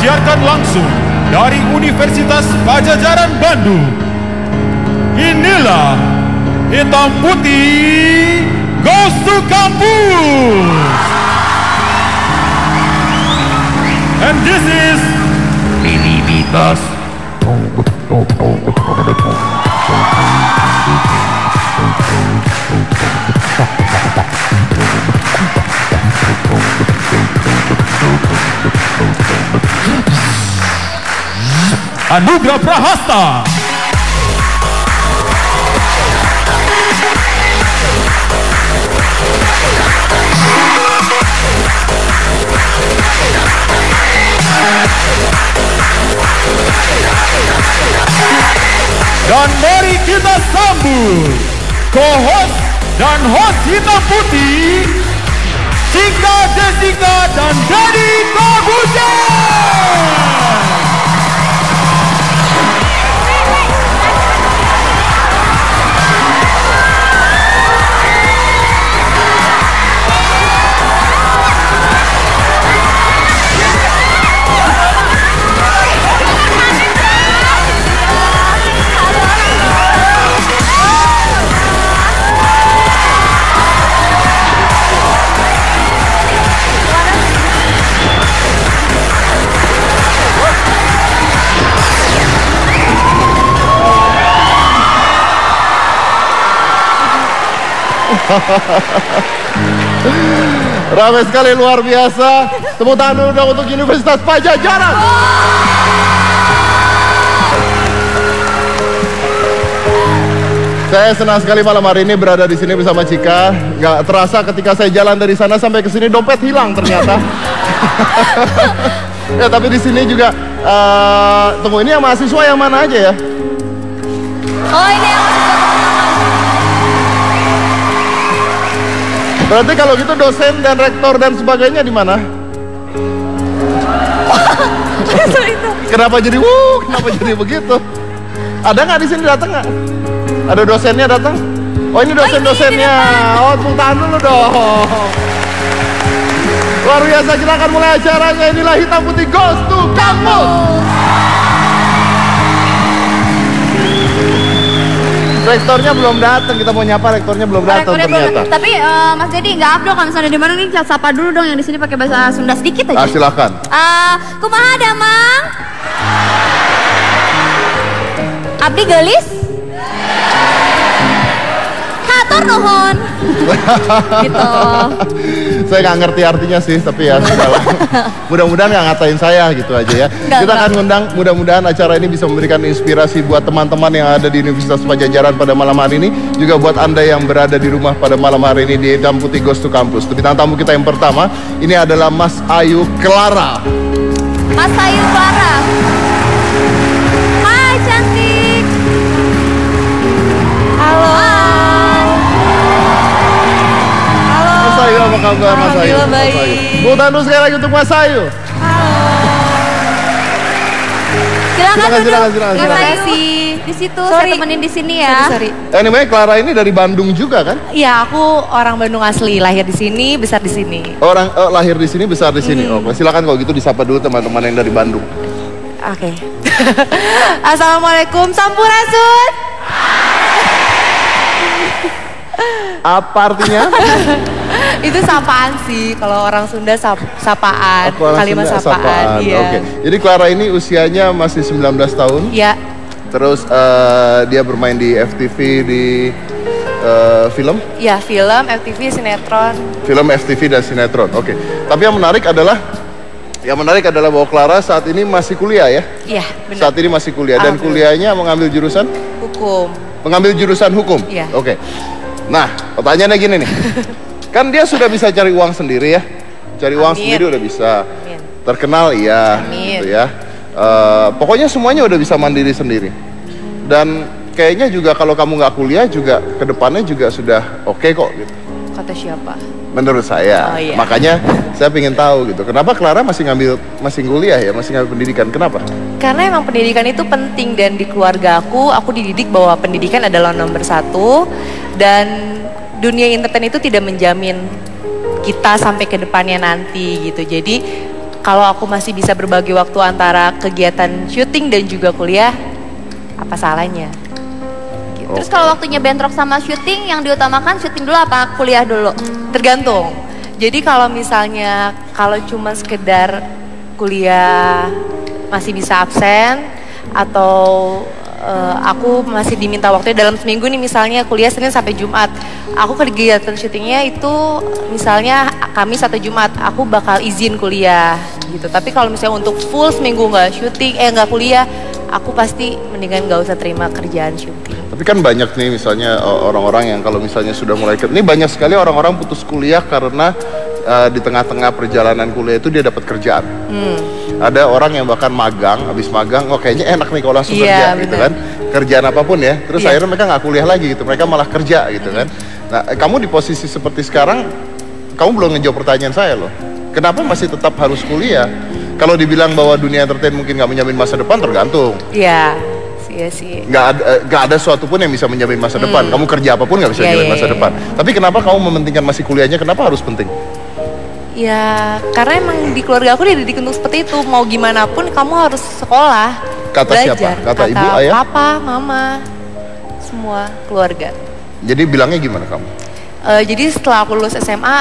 disiarkan langsung dari Universitas Padjadjaran Bandung. Inilah Hitam Putih Goes to Campus. And this is Minivitas. Anugrah Prahasta. Dan mari kita sambut co-host dan host Hitam Putih, Cika Jessica dan Dani Corbuzier. Ramai sekali, luar biasa. Tepuk tangan dulu dong untuk Universitas Padjadjaran. Saya senang sekali malam hari ini berada di sini bersama Cika. Gak terasa ketika saya jalan dari sana sampai ke sini dompet hilang ternyata. Ya tapi di sini juga tunggu, ini yang mahasiswa yang mana aja ya? Oh, ini yang Berarti kalau gitu dosen dan rektor dan sebagainya di mana? Kenapa jadi kenapa jadi begitu? Ada nggak di sini, datang nggak? Ada dosennya datang? Oh, ini dosen-dosennya. Oh, tepuk tangan dulu dong. Luar biasa, kita akan mulai acaranya. Inilah Hitam Putih Goes to Campus. Rektornya belum datang, kita mau nyapa rektornya belum datang ternyata. Tapi Mas Dedi nggak upload kalau misalnya di mana nih, sapa dulu dong yang di sini pakai bahasa Sunda sedikit aja. Silakan. Kumaha damang? Abdi gelis? Hatur nuhun. Gitu. Saya nggak ngerti artinya sih, tapi ya sudahlah. Mudah-mudahan nggak ngatain saya gitu aja ya. Kita akan ngundang, mudah-mudahan acara ini bisa memberikan inspirasi buat teman-teman yang ada di Universitas Padjadjaran pada malam hari ini, juga buat Anda yang berada di rumah pada malam hari ini di Hitam Putih Goes to Campus. Bintang tamu kita yang pertama ini adalah Mas Ayu Clara. Mas Ayu Clara. Hai cantik. Halo. Mas Ayu, apa kabar Mas Ayu? Baik. Tepuk tangan sekali lagi untuk Mas Ayu. Silakan duduk. Silakan. Kasih di situ. Saya temenin di sini ya. Sorry. Anyway, Clara ini dari Bandung juga kan? Iya, aku orang Bandung asli, lahir di sini, besar di sini. Orang lahir di sini, besar di sini. Oh, silakan kalau gitu disapa dulu teman-teman yang dari Bandung. Oke. Assalamualaikum, Sampurasun. Apa artinya? Itu sapaan sih, kalau orang Sunda sapaan, kalimat Sunda, sapaan. Iya. Oke. Jadi Clara ini usianya masih 19 tahun. Iya. Terus dia bermain di FTV, di film? Iya, film, FTV, sinetron. Film, FTV, dan sinetron. Oke. Tapi yang menarik adalah bahwa Clara saat ini masih kuliah ya? Iya, benar. Saat ini masih kuliah dan kuliahnya mengambil jurusan? Hukum. Mengambil jurusan hukum? Iya. Oke. Nah, pertanyaannya gini nih. Kan dia sudah bisa cari uang sendiri ya? Cari uang sendiri udah bisa. Amin. Terkenal iya, gitu ya. Pokoknya semuanya udah bisa mandiri sendiri. Dan kayaknya juga kalau kamu nggak kuliah juga kedepannya juga sudah oke kok gitu. Kata siapa? Menurut saya. Oh, iya. Makanya saya pengen tahu gitu. Kenapa Clara masih kuliah ya, masih ngambil pendidikan? Kenapa? Karena emang pendidikan itu penting, dan di keluarga aku dididik bahwa pendidikan adalah nomor satu, dan dunia entertain itu tidak menjamin kita sampai ke depannya nanti gitu. Jadi kalau aku masih bisa berbagi waktu antara kegiatan syuting dan juga kuliah, apa salahnya? Terus kalau waktunya bentrok sama syuting, yang diutamakan syuting dulu apa kuliah dulu? Tergantung. Jadi kalau misalnya kalau cuma sekedar kuliah masih bisa absen atau aku masih diminta waktunya dalam seminggu nih, misalnya kuliah Senin sampai Jumat, aku kegiatan syutingnya itu misalnya Kamis atau Jumat, aku bakal izin kuliah gitu. Tapi kalau misalnya untuk full seminggu nggak syuting, nggak kuliah, aku pasti mendingan nggak usah terima kerjaan syuting. Tapi kan banyak nih misalnya orang-orang yang kalau misalnya sudah mulai ini banyak sekali orang-orang putus kuliah karena di tengah-tengah perjalanan kuliah itu dia dapat kerjaan. Ada orang yang bahkan magang, habis magang, oh kayaknya enak nih kalau langsung kerja gitu kan. Kerjaan apapun ya, terus akhirnya mereka nggak kuliah lagi gitu, mereka malah kerja gitu kan. Nah, kamu di posisi seperti sekarang, kamu belum ngejawab pertanyaan saya loh. Kenapa masih tetap harus kuliah? Kalau dibilang bahwa dunia entertain mungkin nggak menjamin masa depan, tergantung. Iya sih. Nggak ada suatu pun yang bisa menjamin masa depan. Kamu kerja apapun nggak bisa menjamin masa depan. Tapi kenapa kamu mementingkan masih kuliahnya? Kenapa harus penting? Ya, karena emang di keluarga aku dididik untuk seperti itu. Mau gimana pun kamu harus sekolah, Kata belajar. siapa? Kata ibu, ayah? Papa, mama, semua keluarga. Jadi bilangnya gimana kamu? Jadi setelah aku lulus SMA,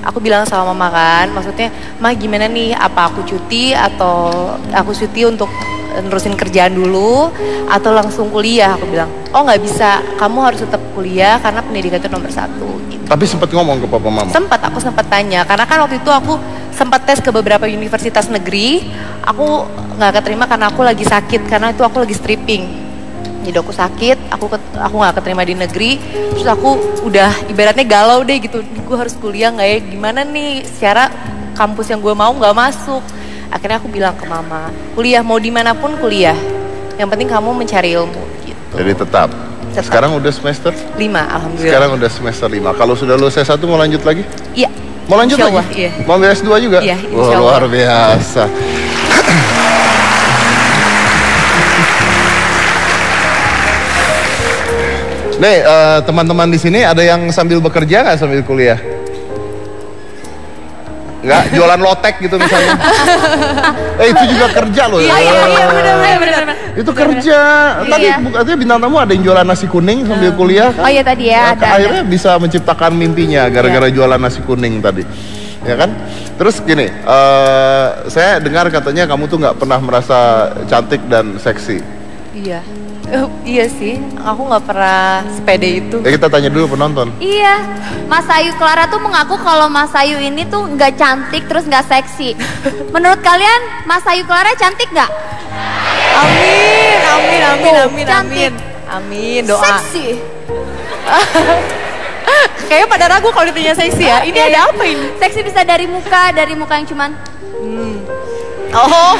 aku bilang sama mama kan, maksudnya, Ma gimana nih, apa aku cuti atau aku cuti untuk nerusin kerjaan dulu atau langsung kuliah? Aku bilang, oh nggak bisa, kamu harus tetap kuliah karena pendidikan itu nomor 1 gitu. Tapi sempat ngomong ke papa mama? Aku sempat tanya, karena kan waktu itu aku sempat tes ke beberapa universitas negeri, aku nggak keterima karena aku lagi sakit, karena itu aku lagi stripping. Jadi aku sakit, aku nggak keterima di negeri, terus aku udah ibaratnya galau deh gitu, gue harus kuliah nggak ya, gimana nih, secara kampus yang gue mau nggak masuk. Akhirnya aku bilang ke mama, kuliah mau dimanapun kuliah, yang penting kamu mencari ilmu gitu. Jadi tetap. Sekarang udah semester? 5, alhamdulillah. Sekarang udah semester 5. Kalau sudah lulus S1 mau lanjut lagi? Iya. Mau lanjut Insya lagi? Allah, iya. Mau ambil S2 juga? Iya, Wah, insya Allah. luar biasa. Nih, teman-teman di sini ada yang sambil bekerja nggak sambil kuliah? Nggak, jualan lotek gitu misalnya. Itu juga kerja loh ya. Iya benar. Itu kerja. Tadi artinya bintang tamu ada yang jualan nasi kuning sambil kuliah kan? Oh iya tadi ya, ada. Akhirnya bisa menciptakan mimpinya gara-gara jualan nasi kuning tadi. Ya kan? Terus gini, saya dengar katanya kamu tuh nggak pernah merasa cantik dan seksi. Iya. Iya sih, aku nggak pernah sepede itu. Ya kita tanya dulu penonton. Iya, Mas Ayu Clara tuh mengaku kalau Mas Ayu ini tuh nggak cantik terus nggak seksi. Menurut kalian Mas Ayu Clara cantik nggak? Amin. Amin, doa. Seksi. Kayaknya pada ragu kalau ditanya seksi ya. Ini ada apa ini? Seksi bisa dari muka yang cuman. Oh,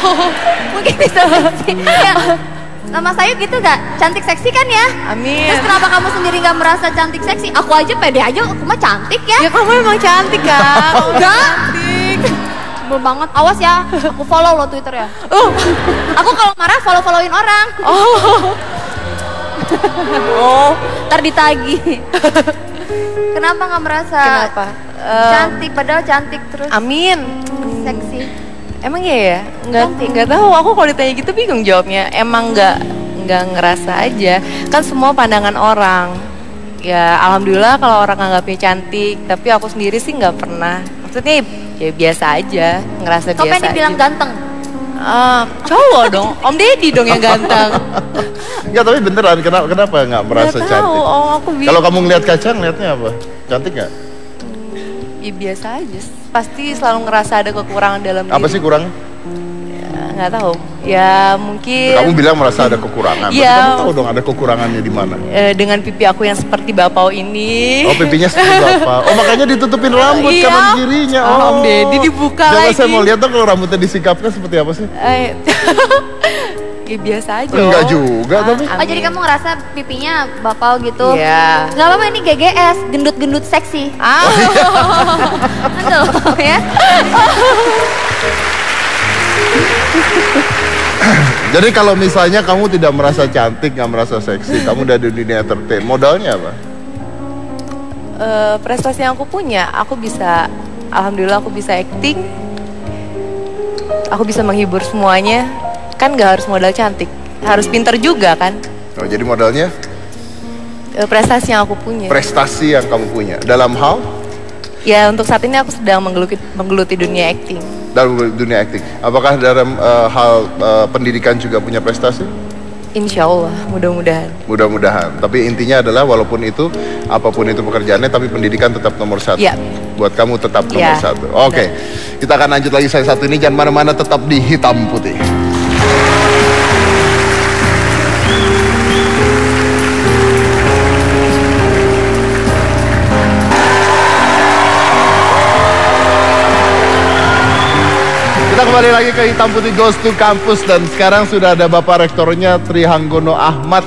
Mungkin bisa seksi. Ya. Nah, Mas Ayu gitu gak? Cantik seksi kan ya? amin. Terus kenapa kamu sendiri gak merasa cantik seksi? Aku aja pede aja, aku mah cantik ya. Ya kamu emang cantik kan? Enggak. Cantik. Sebel banget, awas ya, aku follow lo Twitter ya. Aku kalau marah follow-followin orang. Ntar ditagih. Kenapa gak merasa Kenapa? cantik, padahal cantik terus Amin. seksi? Emang iya ya? Cantik. Nggak tahu. Aku kalau ditanya gitu bingung jawabnya. Emang nggak ngerasa aja. Kan semua pandangan orang. Ya alhamdulillah kalau orang nganggapnya cantik. Tapi aku sendiri sih nggak pernah. Maksudnya ya biasa aja. Ngerasa Kau biasa pengen dibilang aja. ganteng? Cowok dong. Om Deddy dong yang ganteng. Enggak, tapi beneran kenapa nggak merasa Nggak tahu. cantik? Oh, aku bingung. Kalau kamu ngeliat kaca ngeliatnya apa? Cantik nggak? Ya biasa aja. Pasti selalu ngerasa ada kekurangan dalam diri. Apa sih kurang? Nggak tahu. Ya mungkin. Kamu bilang merasa ada kekurangan. Berarti Iya. kamu tahu dong ada kekurangannya di mana? Dengan pipi aku yang seperti bapau ini. Oh, pipinya seperti apa? Oh, makanya ditutupin rambut Iya. kanan kirinya. Oh, Om Deddy dibuka Coba lagi. saya mau lihat dong kalau rambutnya disikapkan seperti apa sih? Ya biasa aja. Enggak juga tapi. Oh jadi kamu ngerasa pipinya bapau gitu? Iya. Gak apa-apa ini GGS, gendut-gendut seksi. Betul ya? Jadi kalau misalnya kamu tidak merasa cantik, nggak merasa seksi, kamu udah di dunia entertain, modalnya apa? Prestasi yang aku punya, aku bisa, alhamdulillah aku bisa acting, aku bisa menghibur semuanya. Kan gak harus modal cantik, harus pinter juga kan. Oh, jadi modalnya? Prestasi yang aku punya. Prestasi yang kamu punya. Dalam hal? Ya untuk saat ini aku sedang menggeluti dunia acting. Dalam dunia acting. Apakah dalam hal pendidikan juga punya prestasi? Insya Allah, mudah-mudahan. Mudah-mudahan. Tapi intinya adalah walaupun itu, apapun itu pekerjaannya, tapi pendidikan tetap nomor satu. Ya. Buat kamu tetap nomor satu. Oke. Kita akan lanjut lagi saya satu ini. Jangan mana-mana, tetap di Hitam Putih. Kita kembali lagi ke Hitam Putih Goes to Campus. Dan sekarang sudah ada Bapak Rektornya, Tri Hanggono Ahmad.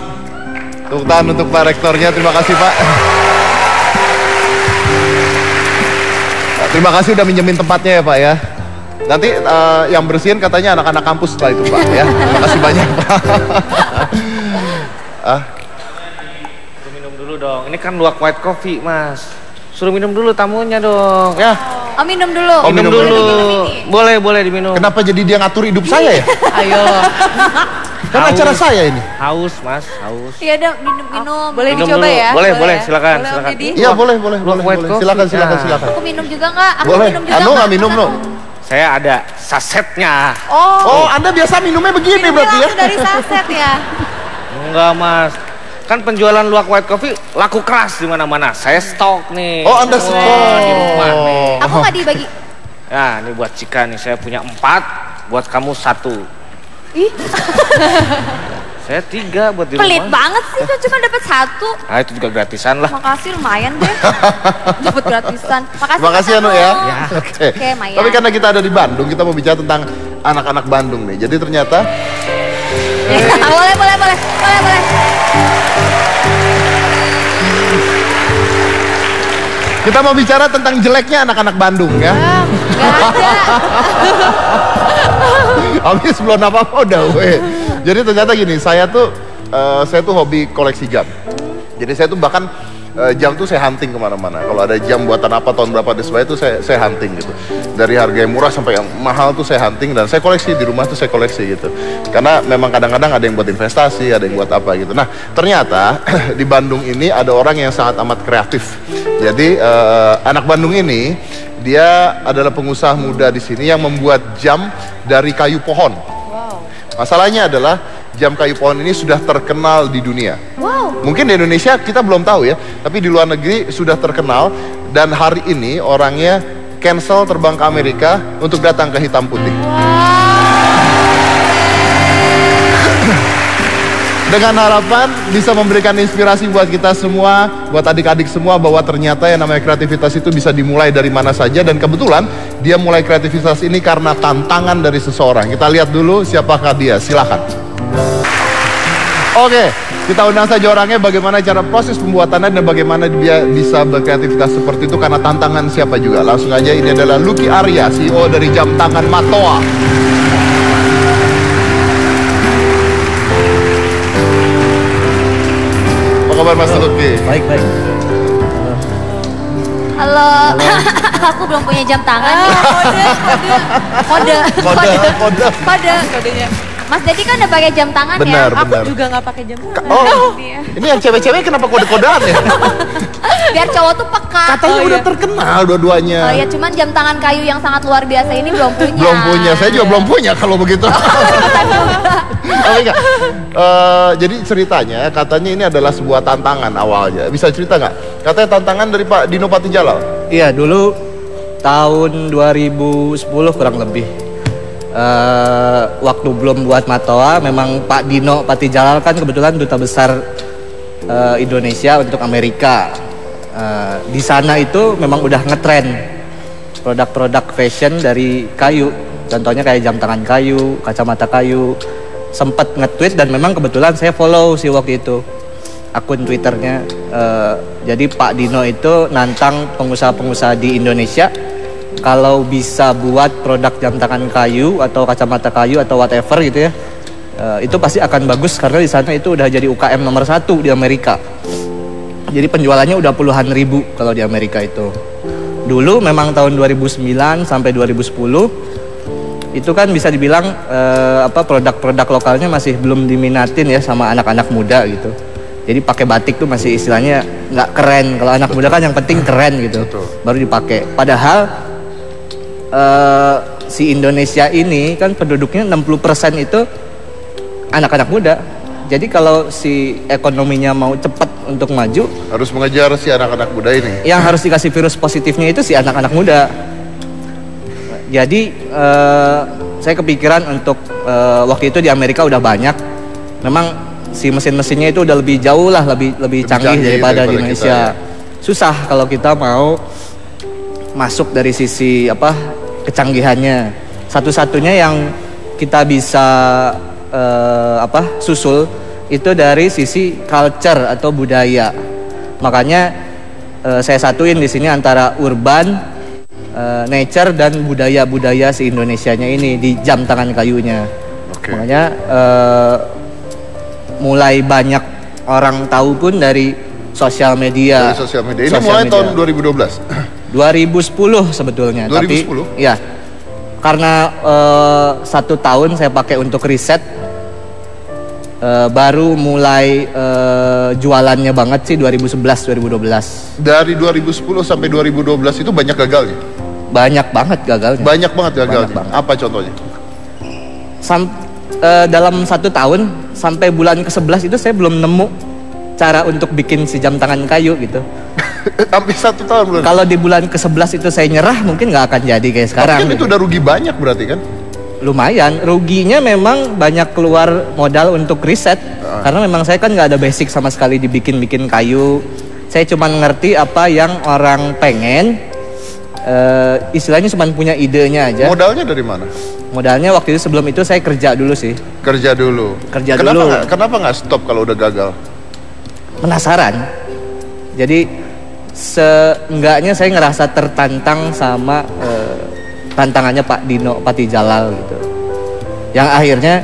Tepuk tangan untuk Pak Rektornya, terima kasih Pak. Terima kasih udah minjemin tempatnya ya Pak ya. Nanti yang bersihin katanya anak-anak kampus setelah itu Pak ya. Terima kasih banyak Pak. Suruh minum dulu dong, ini kan luwak white coffee Mas. Suruh minum dulu tamunya dong ya. Oh minum dulu. Oh, minum dulu. Boleh diminum. Kenapa jadi dia ngatur hidup saya ya? Ayo. Kan acara saya ini. Haus Mas, haus. Iya udah minum. Boleh Minum dicoba dulu. ya? Boleh, silakan. Boleh, Om Didi? Iya boleh. white coffee. Silakan. Aku minum juga nggak? Aku Boleh. minum juga Anu nggak? nggak minum no? Saya ada sasetnya. Oh, Anda biasa minumnya begini berarti ya? Langsung dari saset ya? Enggak Mas. Kan penjualan luwak white coffee laku keras di mana-mana. Saya stok nih. Oh, Anda stok. Di rumah nih. Aku nggak dibagi. Ya, ini buat Cika nih. Saya punya 4, buat kamu 1. Ih, Saya 3 buat di pelit rumah. banget sih tuh cuma dapat 1. Ah, itu juga gratisan lah. Makasih lumayan deh. Dapat gratisan. Terima kasih Anu ya. Oke. Oke, Maya. Tapi karena kita ada di Bandung, kita mau bicara tentang anak-anak Bandung nih. Jadi ternyata boleh. kita mau bicara tentang jeleknya anak-anak Bandung ya. Gak ada. Habis belum apa-apa udah weh. Jadi ternyata gini, saya tuh hobi koleksi jam. Jadi saya tuh bahkan jam tuh saya hunting kemana-mana. Kalau ada jam buatan apa tahun berapa di Surabaya itu saya hunting gitu. Dari harga yang murah sampai yang mahal tuh saya hunting, dan saya koleksi di rumah tuh saya koleksi gitu. Karena memang kadang-kadang ada yang buat investasi, ada yang buat apa gitu. Nah ternyata di Bandung ini ada orang yang sangat amat kreatif. Jadi anak Bandung ini dia adalah pengusaha muda di sini yang membuat jam dari kayu pohon. Masalahnya adalah jam kayu pohon ini sudah terkenal di dunia. Wow. Mungkin di Indonesia kita belum tahu ya, tapi di luar negeri sudah terkenal. Dan hari ini orangnya cancel terbang ke Amerika untuk datang ke Hitam Putih. Dengan harapan bisa memberikan inspirasi buat kita semua, buat adik-adik semua, bahwa ternyata yang namanya kreativitas itu bisa dimulai dari mana saja. Dan kebetulan dia mulai kreativitas ini karena tantangan dari seseorang. Kita lihat dulu siapakah dia, silakan. Oke, kita undang saja orangnya, bagaimana cara proses pembuatannya dan bagaimana dia bisa berkreativitas seperti itu karena tantangan siapa juga. Langsung aja, ini adalah Lucky Arya, CEO dari Jam Tangan Matoa. Apa kabar Mas Lucky? Baik. Halo. Aku belum punya jam tangan nih. Kode. Kodenya. Mas Dedi kan udah pakai jam tangan Benar, ya. benar. Aku juga nggak pakai jam tangan. Oh, Iya. ini yang cewek-cewek kenapa kode-kodean ya? Biar cowok tuh peka. Katanya udah terkenal dua-duanya. Oh ya, cuman jam tangan kayu yang sangat luar biasa ini belum punya. Belum punya, saya juga belum punya kalau begitu. Tapi enggak. Jadi ceritanya, katanya ini adalah sebuah tantangan awalnya. Bisa cerita nggak? Katanya tantangan dari Pak Dino Patijalal. Iya, dulu tahun 2010 kurang lebih. Waktu belum buat Matoa, memang Pak Dino Patijalal kan kebetulan duta besar Indonesia untuk Amerika. Di sana itu memang udah ngetren produk-produk fashion dari kayu. Contohnya kayak jam tangan kayu, kacamata kayu. Sempet nge-tweet dan memang kebetulan saya follow sih waktu itu akun Twitternya. Jadi Pak Dino itu nantang pengusaha-pengusaha di Indonesia kalau bisa buat produk jam tangan kayu atau kacamata kayu atau whatever gitu ya, itu pasti akan bagus karena di sana itu udah jadi UKM nomor 1 di Amerika. Jadi penjualannya udah puluhan ribu kalau di Amerika itu. Dulu memang tahun 2009 sampai 2010 itu kan bisa dibilang produk-produk lokalnya masih belum diminatin ya sama anak-anak muda gitu. Jadi pakai batik tuh masih istilahnya nggak keren. Kalau anak muda kan yang penting keren gitu, baru dipakai. Padahal si Indonesia ini kan penduduknya 60% itu anak-anak muda. Jadi kalau si ekonominya mau cepat untuk maju, harus mengejar si anak-anak muda ini. Yang harus dikasih virus positifnya itu si anak-anak muda. Jadi saya kepikiran untuk waktu itu di Amerika udah banyak. Memang si mesin-mesinnya itu udah lebih jauh lah, lebih canggih daripada di Indonesia. Kita, ya. Susah kalau kita mau masuk dari sisi kecanggihannya. Satu-satunya yang kita bisa susul itu dari sisi culture atau budaya. Makanya saya satuin di sini antara urban, nature dan budaya si Indonesianya ini di jam tangan kayunya. Okay. Makanya mulai banyak orang tahu pun dari sosial media. Dari sosial media. Ini mulai tahun 2012. 2010 sebetulnya. 2010? Tapi ya karena 1 tahun saya pakai untuk riset. Baru mulai jualannya banget sih 2011-2012. Dari 2010 sampai 2012 itu banyak gagalnya? Banyak banget gagalnya. Banyak banget gagalnya. Apa contohnya? Dalam 1 tahun sampai bulan ke-11 itu saya belum nemu cara untuk bikin si jam tangan kayu gitu. Sampai 1 tahun belum? Kalau di bulan ke-11 itu saya nyerah mungkin nggak akan jadi kayak sekarang. Tapi kan gitu. Itu udah rugi banyak berarti kan? Lumayan, ruginya memang banyak keluar modal untuk riset. Karena memang saya kan nggak ada basic sama sekali dibikin kayu. Saya cuma ngerti apa yang orang pengen. Istilahnya cuma punya idenya aja. Modalnya dari mana? Modalnya waktu itu sebelum itu saya kerja dulu sih. Kerja dulu. Kenapa nggak stop kalau udah gagal? Penasaran. Jadi seenggaknya saya ngerasa tertantang sama tantangannya Pak Dino Patijalal gitu. Yang akhirnya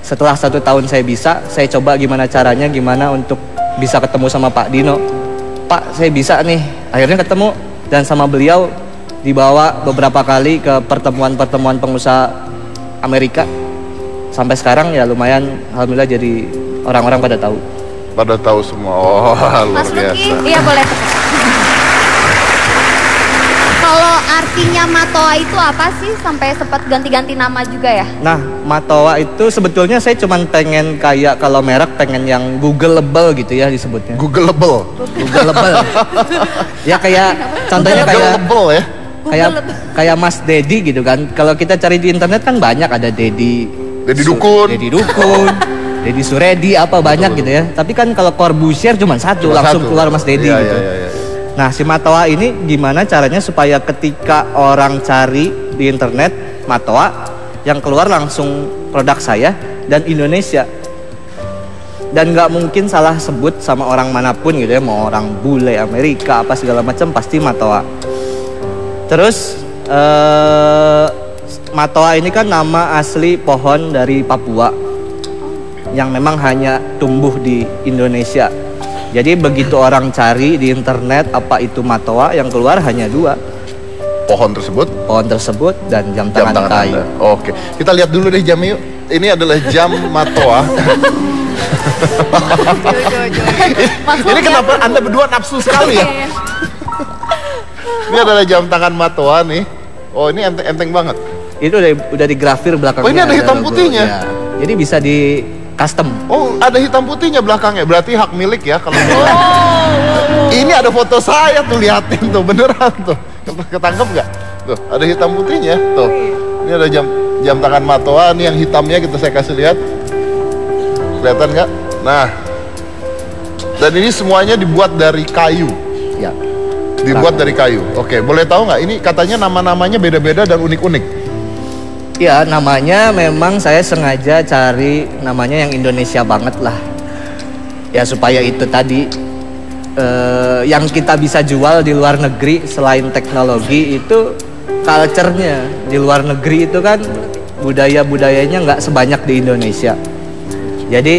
setelah 1 tahun saya coba gimana caranya, gimana untuk bisa ketemu sama Pak Dino. Pak, saya bisa nih. Akhirnya ketemu dan sama beliau dibawa beberapa kali ke pertemuan-pertemuan pengusaha Amerika. Sampai sekarang ya lumayan, alhamdulillah jadi orang-orang pada tahu. Pada tahu semua. Oh, luar biasa. Iya boleh. Kalau artinya Matoa itu apa sih? Sampai sempat ganti-ganti nama juga ya? Nah, Matoa itu sebetulnya saya cuma pengen kayak kalau merek pengen yang Googleable gitu ya disebutnya. Googleable. Ya kayak contohnya Googleable ya. Kayak Mas Dedi gitu kan. Kalau kita cari di internet kan banyak ada Dedi Dukun, Dedi Suredi apa banyak gitu ya. Tapi kan kalau Corbusier cuma satu langsung keluar Mas Dedi gitu. Iya. Nah, si Matoa ini gimana caranya supaya ketika orang cari di internet Matoa, yang keluar langsung produk saya dan Indonesia. Dan nggak mungkin salah sebut sama orang manapun gitu ya, mau orang bule Amerika apa segala macam pasti Matoa. Terus Matoa ini kan nama asli pohon dari Papua yang memang hanya tumbuh di Indonesia. Jadi begitu orang cari di internet apa itu Matoa, yang keluar hanya 2. Pohon tersebut dan jam tangan kayu. Oke, kita lihat dulu deh jamnya yuk. Ini adalah jam Matoa. Ini kenapa Anda berdua nafsu sekali ya? Ini adalah jam tangan Matoa nih. Oh, ini enteng banget. Itu udah digrafir belakangnya. Oh, ini ada hitam putihnya. Ya. Jadi bisa di custom. Oh, ada hitam putihnya belakangnya. Berarti hak milik ya kalau Ini ada foto saya tuh, liatin tuh, beneran tuh. Ketangkep nggak? Tuh, ada hitam putihnya. Tuh. Ini ada jam tangan Matoa nih yang hitamnya saya kasih lihat. Kelihatan nggak? Nah. Dan ini semuanya dibuat dari kayu. Ya. Dibuat dari kayu. Oke, boleh tahu nggak? Ini katanya nama-namanya beda-beda dan unik-unik. Ya, namanya memang saya sengaja cari namanya yang Indonesia banget lah. Ya supaya itu tadi yang kita bisa jual di luar negeri selain teknologi itu culture-nya. Di luar negeri itu kan budaya-budayanya nggak sebanyak di Indonesia. Jadi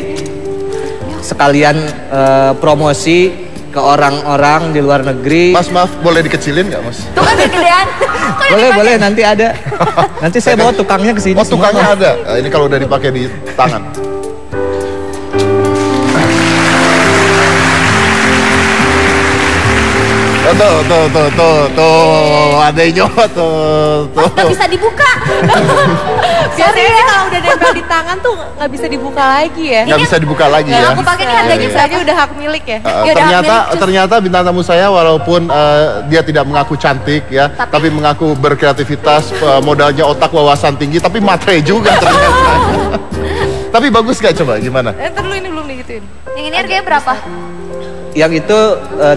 sekalian promosi ke orang-orang di luar negeri. Mas maaf, boleh dikecilin nggak Mas? Tuh kan gedean. Boleh, nanti ada. Nanti saya bawa tukangnya ke sini. Oh tukangnya ada. Nah, ini kalau udah dipakai di tangan. Tuh, ada yang nyoba tuh. Nggak bisa dibuka. Biasanya sih kalau udah nempel di tangan tuh nggak bisa dibuka lagi ya. Nggak bisa dibuka lagi Yang ya. aku pakai ini harganya Bisa aja udah hak milik ya. Ternyata bintang tamu saya walaupun dia tidak mengaku cantik ya, tapi mengaku berkreativitas, modalnya otak, wawasan tinggi, tapi matre juga ternyata. Tapi bagus gak coba gimana? Ntar dulu ini belum digituin. Yang ini harganya berapa? Yang itu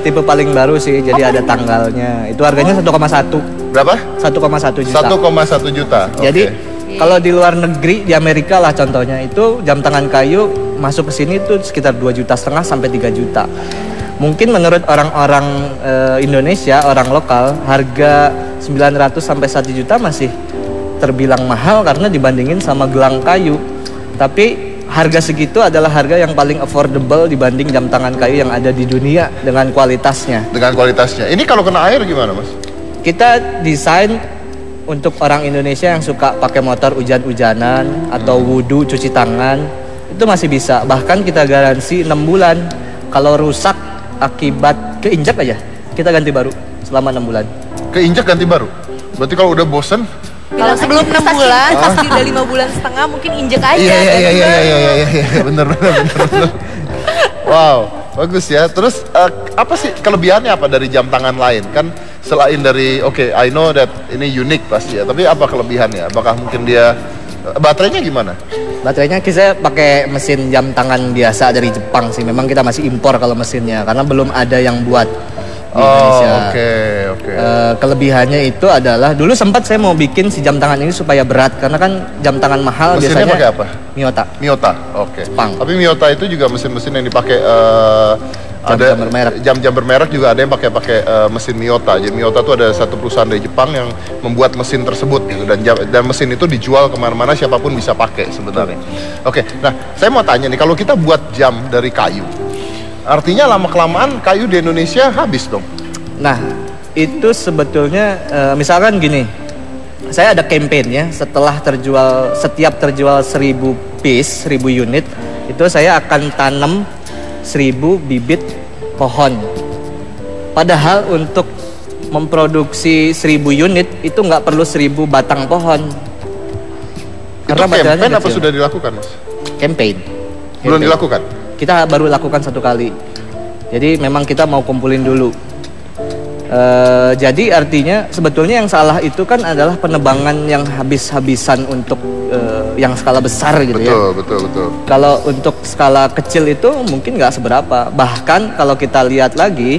tipe paling baru sih, jadi ada tanggalnya. Itu harganya 1,1. Berapa? 1,1 juta. 1,1 juta. Jadi Oke. kalau di luar negeri, di Amerika lah contohnya, itu jam tangan kayu masuk ke sini itu sekitar 2,5 juta sampai 3 juta. Mungkin menurut orang-orang Indonesia, orang lokal, harga 900 sampai 1 juta masih terbilang mahal karena dibandingin sama gelang kayu. Tapi harga segitu adalah harga yang paling affordable dibanding jam tangan kayu yang ada di dunia dengan kualitasnya. Dengan kualitasnya. Ini kalau kena air gimana Mas? Kita desain untuk orang Indonesia yang suka pakai motor hujan-hujanan atau wudhu, cuci tangan, itu masih bisa. Bahkan kita garansi 6 bulan. Kalau rusak akibat keinjak aja, kita ganti baru selama 6 bulan. Keinjak ganti baru? Berarti kalau udah bosen? Kalau sebelum 6 bulan, pas udah 5 bulan setengah mungkin injek aja. Iya, bener. Wow, bagus ya. Terus apa sih kelebihannya apa dari jam tangan lain? Kan selain dari I know that ini unik pasti ya. Tapi apa kelebihannya? Apakah mungkin dia baterainya gimana? Baterainya kita pakai mesin jam tangan biasa dari Jepang sih. Memang kita masih impor kalau mesinnya karena belum ada yang buat di Indonesia. Oke. Kelebihannya itu adalah dulu sempat saya mau bikin si jam tangan ini supaya berat karena kan jam tangan mahal. Mesinnya biasanya pakai apa? Miyota. Oke. Jepang. Tapi Miyota itu juga mesin-mesin yang dipakai Jam-jam bermerek. Jam-jam bermerek juga ada yang pakai mesin Miyota. Jadi Miyota itu ada satu perusahaan dari Jepang yang membuat mesin tersebut gitu dan mesin itu dijual kemana-mana siapapun bisa pakai sebenarnya. Oke. Nah saya mau tanya nih kalau kita buat jam dari kayu, artinya lama-kelamaan kayu di Indonesia habis dong. Nah, itu sebetulnya misalkan gini. Saya ada campaign ya, setiap terjual 1.000 piece, 1.000 unit, itu saya akan tanam 1.000 bibit pohon. Padahal untuk memproduksi 1.000 unit itu nggak perlu 1.000 batang pohon. Itu campaign apa sudah dilakukan Mas? Campaign. Belum dilakukan? Kita baru lakukan 1 kali. Jadi memang kita mau kumpulin dulu. Jadi artinya sebetulnya yang salah itu kan adalah penebangan yang habis-habisan untuk yang skala besar gitu ya. Betul. Kalau untuk skala kecil itu mungkin nggak seberapa. Bahkan kalau kita lihat lagi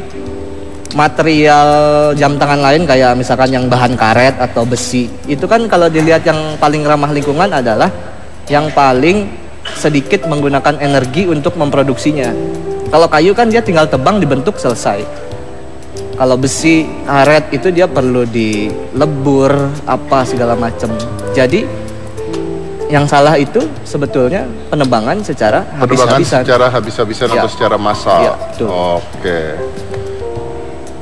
material jam tangan lain kayak misalkan yang bahan karet atau besi, itu kan kalau dilihat yang paling ramah lingkungan adalah yang paling sedikit menggunakan energi untuk memproduksinya. Kalau kayu kan dia tinggal tebang, dibentuk, selesai. Kalau besi, karet itu dia perlu dilebur, apa segala macam. Jadi yang salah itu sebetulnya penebangan secara habis-habisan. Secara habis-habisan Ya. atau secara massal. Ya, betul. Oke.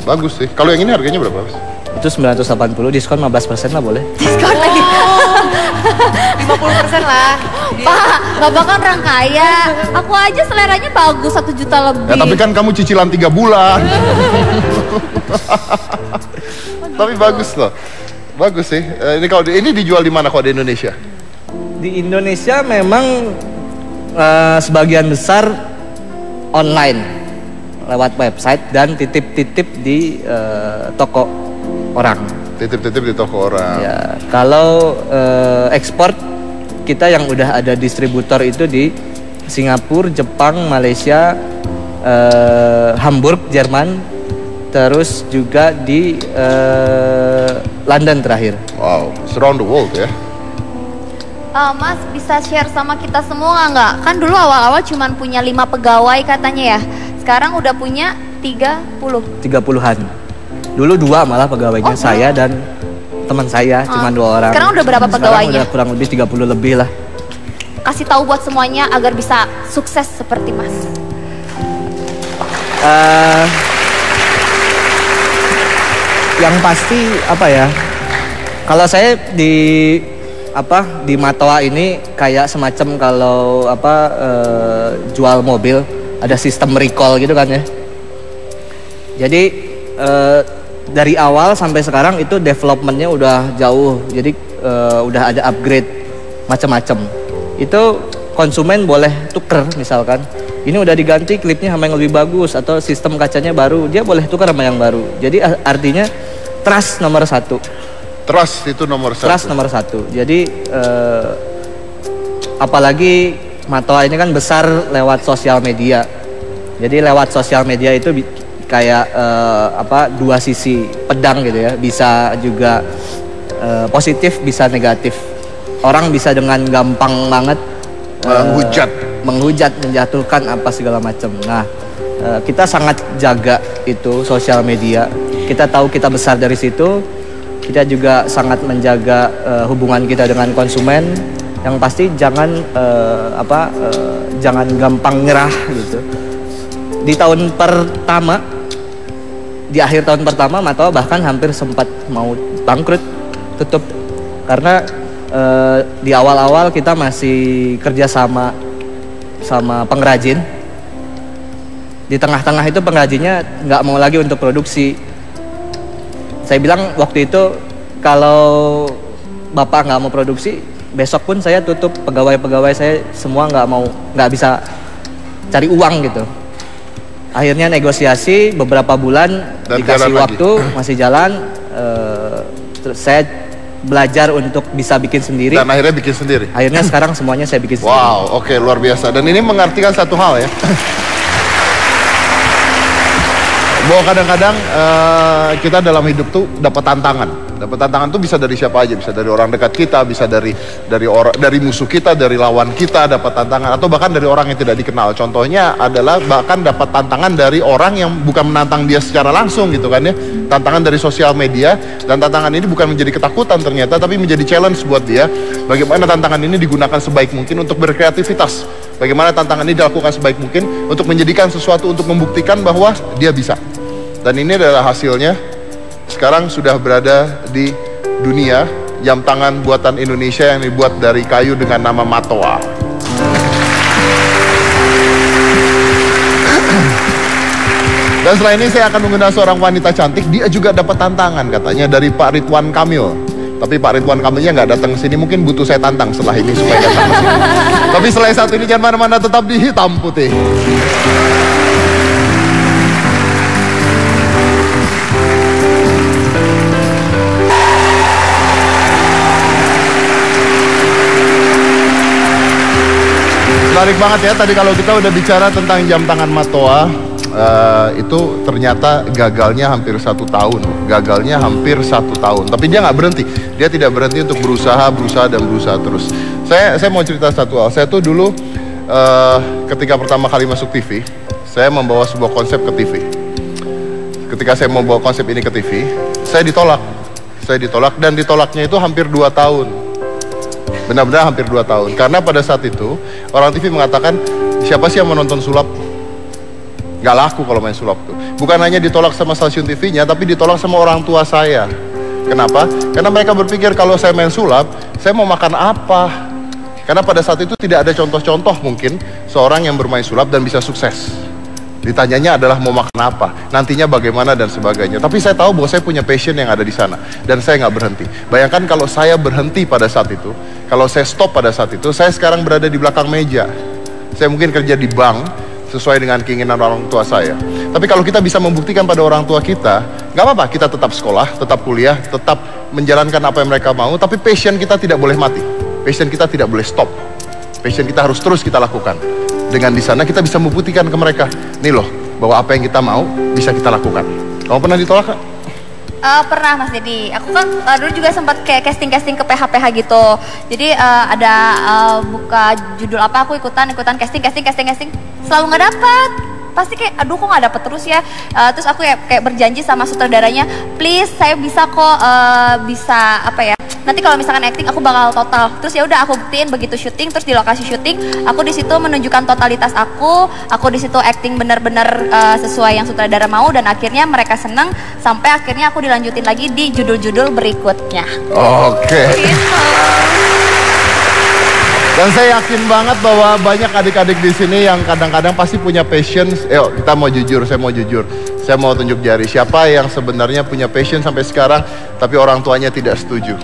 Bagus sih. Kalau yang ini harganya berapa, Mas? Itu 980, diskon 15% lah boleh. Diskon lagi. 50% lah. Pak, Bapak kan orang kaya. Aku aja seleranya bagus 1 juta lebih. Ya, tapi kan kamu cicilan 3 bulan. Tapi bagus loh. Bagus sih. Ini dijual di mana kok di Indonesia? Di Indonesia memang sebagian besar online lewat website dan titip-titip di toko orang. Titip-titip di toko orang. Ya, kalau ekspor kita yang udah ada distributor itu di Singapura, Jepang, Malaysia, Hamburg, Jerman, terus juga di London terakhir. Wow, it's around the world ya. Mas bisa share sama kita semua nggak? Kan dulu awal-awal cuman punya 5 pegawai katanya ya. Sekarang udah punya 30-an. Dulu 2 malah pegawainya, saya dan teman saya, cuma 2 orang. Sekarang udah berapa pegawainya? Sekarang udah kurang lebih 30 lebih lah. Kasih tahu buat semuanya agar bisa sukses seperti Mas. Yang pasti apa ya? Kalau saya di Matoa ini kayak semacam kalau jual mobil ada sistem recall gitu kan ya. Jadi dari awal sampai sekarang itu developmentnya udah jauh. Jadi udah ada upgrade macam-macam. Itu konsumen boleh tuker misalkan. Ini udah diganti klipnya sama yang lebih bagus atau sistem kacanya baru, dia boleh tukar sama yang baru. Jadi artinya trust nomor satu. Trust itu nomor satu. Trust nomor satu. Jadi apalagi Matoa ini kan besar lewat sosial media. Jadi lewat sosial media itu kayak dua sisi pedang gitu ya. Bisa juga positif, bisa negatif. Orang bisa dengan gampang banget menghujat, menjatuhkan apa segala macam. Nah, kita sangat jaga itu sosial media. Kita tahu kita besar dari situ. Kita juga sangat menjaga hubungan kita dengan konsumen. Yang pasti jangan jangan gampang nyerah gitu. Di akhir tahun pertama Matoa bahkan hampir sempat mau bangkrut, tutup karena di awal-awal kita masih kerja sama pengrajin. Di tengah-tengah itu pengrajinnya nggak mau lagi untuk produksi. Saya bilang waktu itu kalau bapak nggak mau produksi, besok pun saya tutup. Pegawai-pegawai saya semua nggak bisa cari uang gitu. Akhirnya negosiasi beberapa bulan dan dikasih waktu masih jalan. Terus saya belajar untuk bisa bikin sendiri. Dan akhirnya bikin sendiri. Akhirnya sekarang semuanya saya bikin sendiri. Wow, oke, luar biasa. Dan ini mengartikan satu hal ya. Bahwa kadang-kadang kita dalam hidup tuh dapat tantangan. Dapat tantangan tuh bisa dari siapa aja, bisa dari orang dekat kita, bisa dari musuh kita, dari lawan kita dapat tantangan, atau bahkan dari orang yang tidak dikenal. Contohnya adalah bahkan dapat tantangan dari orang yang bukan menantang dia secara langsung gitu kan ya. Tantangan dari sosial media, dan tantangan ini bukan menjadi ketakutan ternyata, tapi menjadi challenge buat dia. Bagaimana tantangan ini digunakan sebaik mungkin untuk berkreativitas. Bagaimana tantangan ini dilakukan sebaik mungkin untuk menjadikan sesuatu, untuk membuktikan bahwa dia bisa. Dan ini adalah hasilnya. Sekarang sudah berada di dunia, jam tangan buatan Indonesia yang dibuat dari kayu dengan nama Matoa. Dan setelah ini saya akan mengundang seorang wanita cantik. Dia juga dapat tantangan katanya dari Pak Ridwan Kamil. Tapi Pak Ridwan Kamilnya nggak datang ke sini, mungkin butuh saya tantang setelah ini supaya datang ke sini. Tapi setelah satu ini jangan mana-mana, tetap di Hitam Putih. Menarik banget ya, tadi kalau kita udah bicara tentang jam tangan Matoa, itu ternyata gagalnya hampir 1 tahun. Gagalnya hampir 1 tahun. Tapi dia nggak berhenti. Dia tidak berhenti untuk berusaha terus. Saya mau cerita satu hal. Saya tuh dulu ketika pertama kali masuk TV, saya membawa sebuah konsep ke TV. Ketika saya membawa konsep ini ke TV, saya ditolak. Dan ditolaknya itu hampir 2 tahun. Benar-benar hampir 2 tahun. Karena pada saat itu orang TV mengatakan, siapa sih yang menonton sulap? Gak laku kalau main sulap tuh. Bukan hanya ditolak sama stasiun TV-nya, tapi ditolak sama orang tua saya. Kenapa? Karena mereka berpikir kalau saya main sulap, saya mau makan apa? Karena pada saat itu tidak ada contoh-contoh mungkin seorang yang bermain sulap dan bisa sukses. Ditanyanya adalah mau makan apa, nantinya bagaimana dan sebagainya. Tapi saya tahu bahwa saya punya passion yang ada di sana, dan saya nggak berhenti. Bayangkan kalau saya berhenti pada saat itu, kalau saya stop pada saat itu, saya sekarang berada di belakang meja. Saya mungkin kerja di bank sesuai dengan keinginan orang tua saya. Tapi kalau kita bisa membuktikan pada orang tua kita, nggak apa-apa, kita tetap sekolah, tetap kuliah, tetap menjalankan apa yang mereka mau. Tapi passion kita tidak boleh mati, passion kita tidak boleh stop, passion kita harus terus kita lakukan. Dengan di sana kita bisa membuktikan ke mereka, nih loh, bahwa apa yang kita mau bisa kita lakukan. Kamu pernah ditolak gak? Pernah Mas Dedi. Aku kan dulu juga sempat kayak casting ke PH gitu. Jadi ada buka judul apa, aku ikutan casting. Selalu nggak dapet. Pasti kayak, aduh kok nggak dapet terus ya. Terus aku kayak berjanji sama sutradaranya, please saya bisa kok, bisa apa ya, nanti kalau misalkan acting aku bakal total. Terus ya udah aku buktiin begitu syuting, terus di lokasi syuting aku di situ menunjukkan totalitas aku di situ acting benar-benar sesuai yang sutradara mau, dan akhirnya mereka senang sampai akhirnya aku dilanjutin lagi di judul-judul berikutnya. Oke. Dan saya yakin banget bahwa banyak adik-adik di sini yang kadang-kadang pasti punya passion. Kita mau jujur, saya mau jujur. Saya mau tunjuk jari siapa yang sebenarnya punya passion sampai sekarang tapi orang tuanya tidak setuju.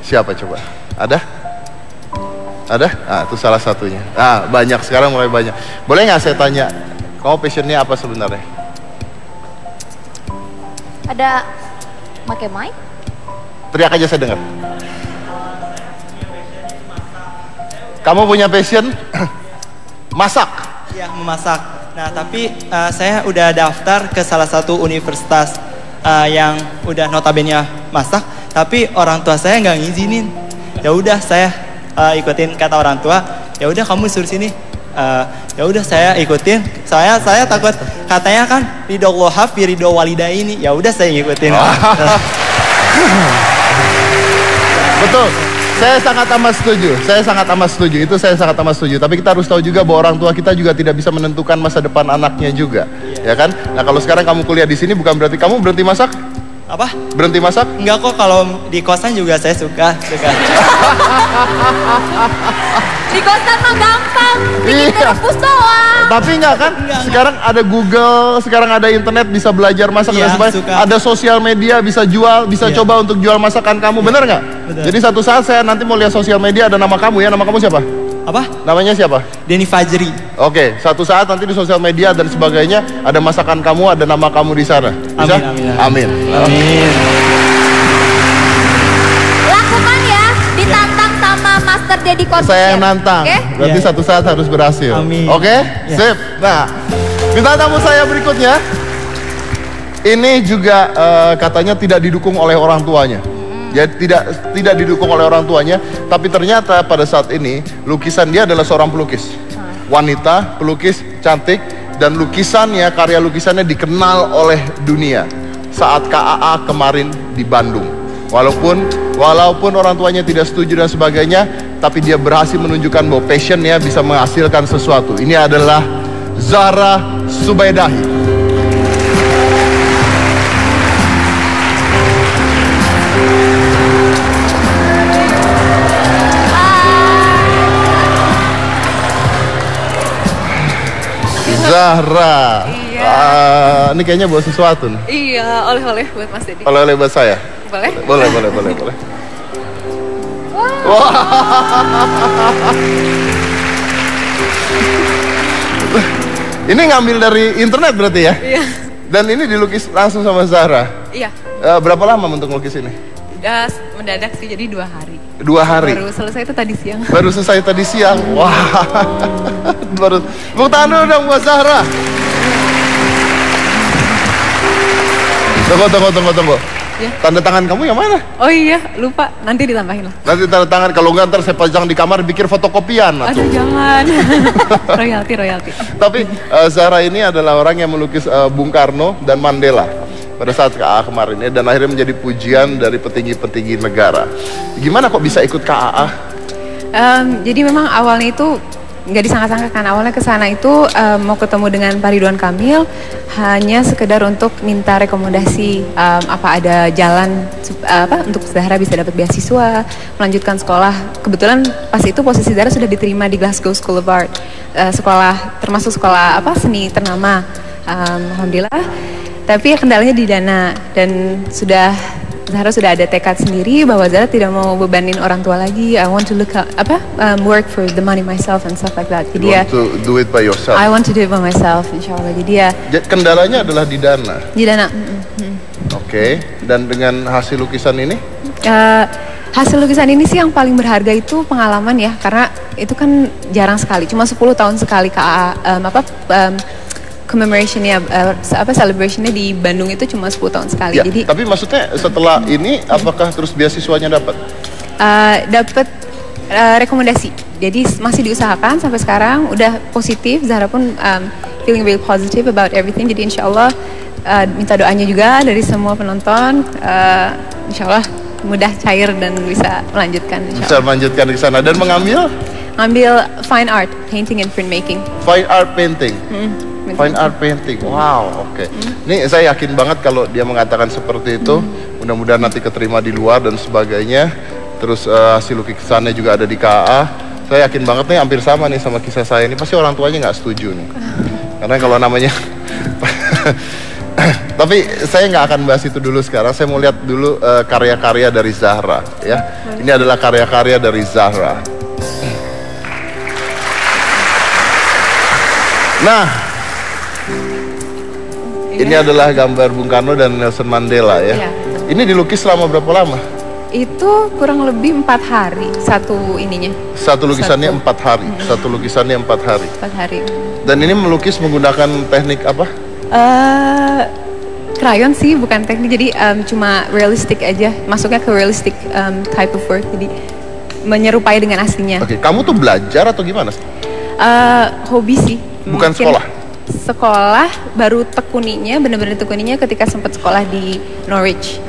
Siapa coba? Ada? Ada? Ah, itu salah satunya. Ah, banyak sekarang, mulai banyak. Boleh nggak saya tanya, kamu passionnya apa sebenarnya? Ada pakai mic? Teriak aja saya dengar. Kamu punya passion? Masak? Iya, memasak. Nah, tapi saya udah daftar ke salah satu universitas yang udah notabene masak, tapi orang tua saya nggak ngizinin. Ya udah saya ikutin kata orang tua. Ya udah kamu suruh sini. Ya udah saya ikutin. Saya takut katanya kan ridho Allah fi ridho walidaini. Ya udah saya ngikutin. Betul. Saya sangat amat setuju. Itu saya sangat amat setuju. Tapi kita harus tahu juga bahwa orang tua kita juga tidak bisa menentukan masa depan anaknya juga, ya kan? Nah, kalau sekarang kamu kuliah di sini bukan berarti kamu berhenti masak? Apa? Berhenti masak? Enggak kok, kalau di kosan juga saya suka. Di kosan mah gampang, bikin rebus doang. Tapi enggak kan? Sekarang ada Google, sekarang ada internet, bisa belajar masak dan sebagainya. Ada sosial media, bisa jual, bisa coba untuk jual masakan kamu, bener nggak? Jadi satu saat saya nanti mau lihat sosial media ada nama kamu ya. Nama kamu siapa? Apa? Namanya siapa? Denny Fajri. Oke, satu saat nanti di sosial media dan sebagainya ada masakan kamu, ada nama kamu di sana. Bisa? Amin. Lakukan ya, ditantang sama Master Dedi Corbuzier. Saya yang nantang, berarti satu saat harus berhasil. Oke? Sip. Nah, bintang tamu saya berikutnya ini juga katanya tidak didukung oleh orang tuanya. Ya, tidak didukung oleh orang tuanya, tapi ternyata pada saat ini lukisan dia adalah seorang pelukis. Wanita, pelukis cantik, dan lukisannya, karya lukisannya dikenal oleh dunia saat KAA kemarin di Bandung. Walaupun orang tuanya tidak setuju dan sebagainya, tapi dia berhasil menunjukkan bahwa passionnya bisa menghasilkan sesuatu. Ini adalah Zahra Subaidahi. Zahra, ini kayaknya bawa sesuatu nih. Iya, oleh-oleh buat Mas Dedi. Oleh-oleh buat saya. Boleh? Boleh. Wah. Ini ngambil dari internet berarti ya? Iya. Dan ini dilukis langsung sama Zahra. Iya. Berapa lama untuk melukis ini? Udah mendadak sih, jadi 2 hari. 2 hari? Baru selesai itu tadi siang. Baru selesai tadi siang. Wah. Baru. Tepuk tangan dulu dong buat Zahra. Tunggu. Ya. Tanda tangan kamu yang mana? Oh iya, lupa. Nanti ditambahin lah. Nanti tanda tangan, kalau enggak ntar saya pajang di kamar pikir fotokopian. Aduh, jangan. royalti. Tapi Zahra ini adalah orang yang melukis Bung Karno dan Mandela pada saat KAA kemarin ya, dan akhirnya menjadi pujian dari petinggi-petinggi negara. Gimana kok bisa ikut KAA? Jadi memang awalnya itu nggak disangka-sangka kan, awalnya ke sana itu mau ketemu dengan Pak Ridwan Kamil hanya sekedar untuk minta rekomendasi apa ada jalan untuk Zahra bisa dapat beasiswa melanjutkan sekolah. Kebetulan pas itu posisi Zahra sudah diterima di Glasgow School of Art, sekolah termasuk sekolah seni ternama, alhamdulillah. Tapi kendalanya di dana, dan Zahra sudah ada tekad sendiri bahwa Zahra tidak mau bebanin orang tua lagi. I want to work for the money myself and stuff like that. Jadi you want to do it by yourself. I want to do it by myself, insyaallah. Jadi ya. Kendalanya adalah di dana. Di dana. Oke. Dan dengan hasil lukisan ini? Hasil lukisan ini sih yang paling berharga itu pengalaman ya, karena itu kan jarang sekali, cuma 10 tahun sekali KAA commemorationnya, celebrationnya di Bandung itu cuma 10 tahun sekali. Ya, jadi tapi maksudnya setelah ini apakah terus beasiswanya dapat? Dapat rekomendasi. Jadi masih diusahakan sampai sekarang, udah positif. Zahra pun feeling really positive about everything. Jadi insya Allah minta doanya juga dari semua penonton. Insya Allah mudah cair dan bisa melanjutkan. Bisa melanjutkan ke sana dan mengambil fine art, painting and printmaking. fine art painting. Fine art painting. Wow, oke. Ini saya yakin banget kalau dia mengatakan seperti itu. Mudah-mudahan nanti keterima di luar dan sebagainya. Terus hasil lukisannya juga ada di KA. Saya yakin banget nih hampir sama nih sama kisah saya ini. Pasti orang tuanya nggak setuju nih. Karena kalau namanya tapi saya nggak akan bahas itu dulu sekarang. Saya mau lihat dulu karya-karya dari Zahra ya. Ini adalah karya-karya dari Zahra. Nah, ini adalah gambar Bung Karno dan Nelson Mandela ya. Iya. Ini dilukis selama berapa lama? Itu kurang lebih 4 hari satu ininya. Satu lukisannya 4 hari. Satu lukisannya 4 hari. 4 hari. Dan ini melukis menggunakan teknik apa? Krayon sih, bukan teknik. Jadi cuma realistik aja. Masuknya ke realistic type of work. Jadi menyerupai dengan aslinya. Oke, kamu tuh belajar atau gimana sih? Hobi sih. Bukan Mungkin sekolah? Sekolah baru tekuninya, bener-bener tekuninya ketika sempat sekolah di Norwich.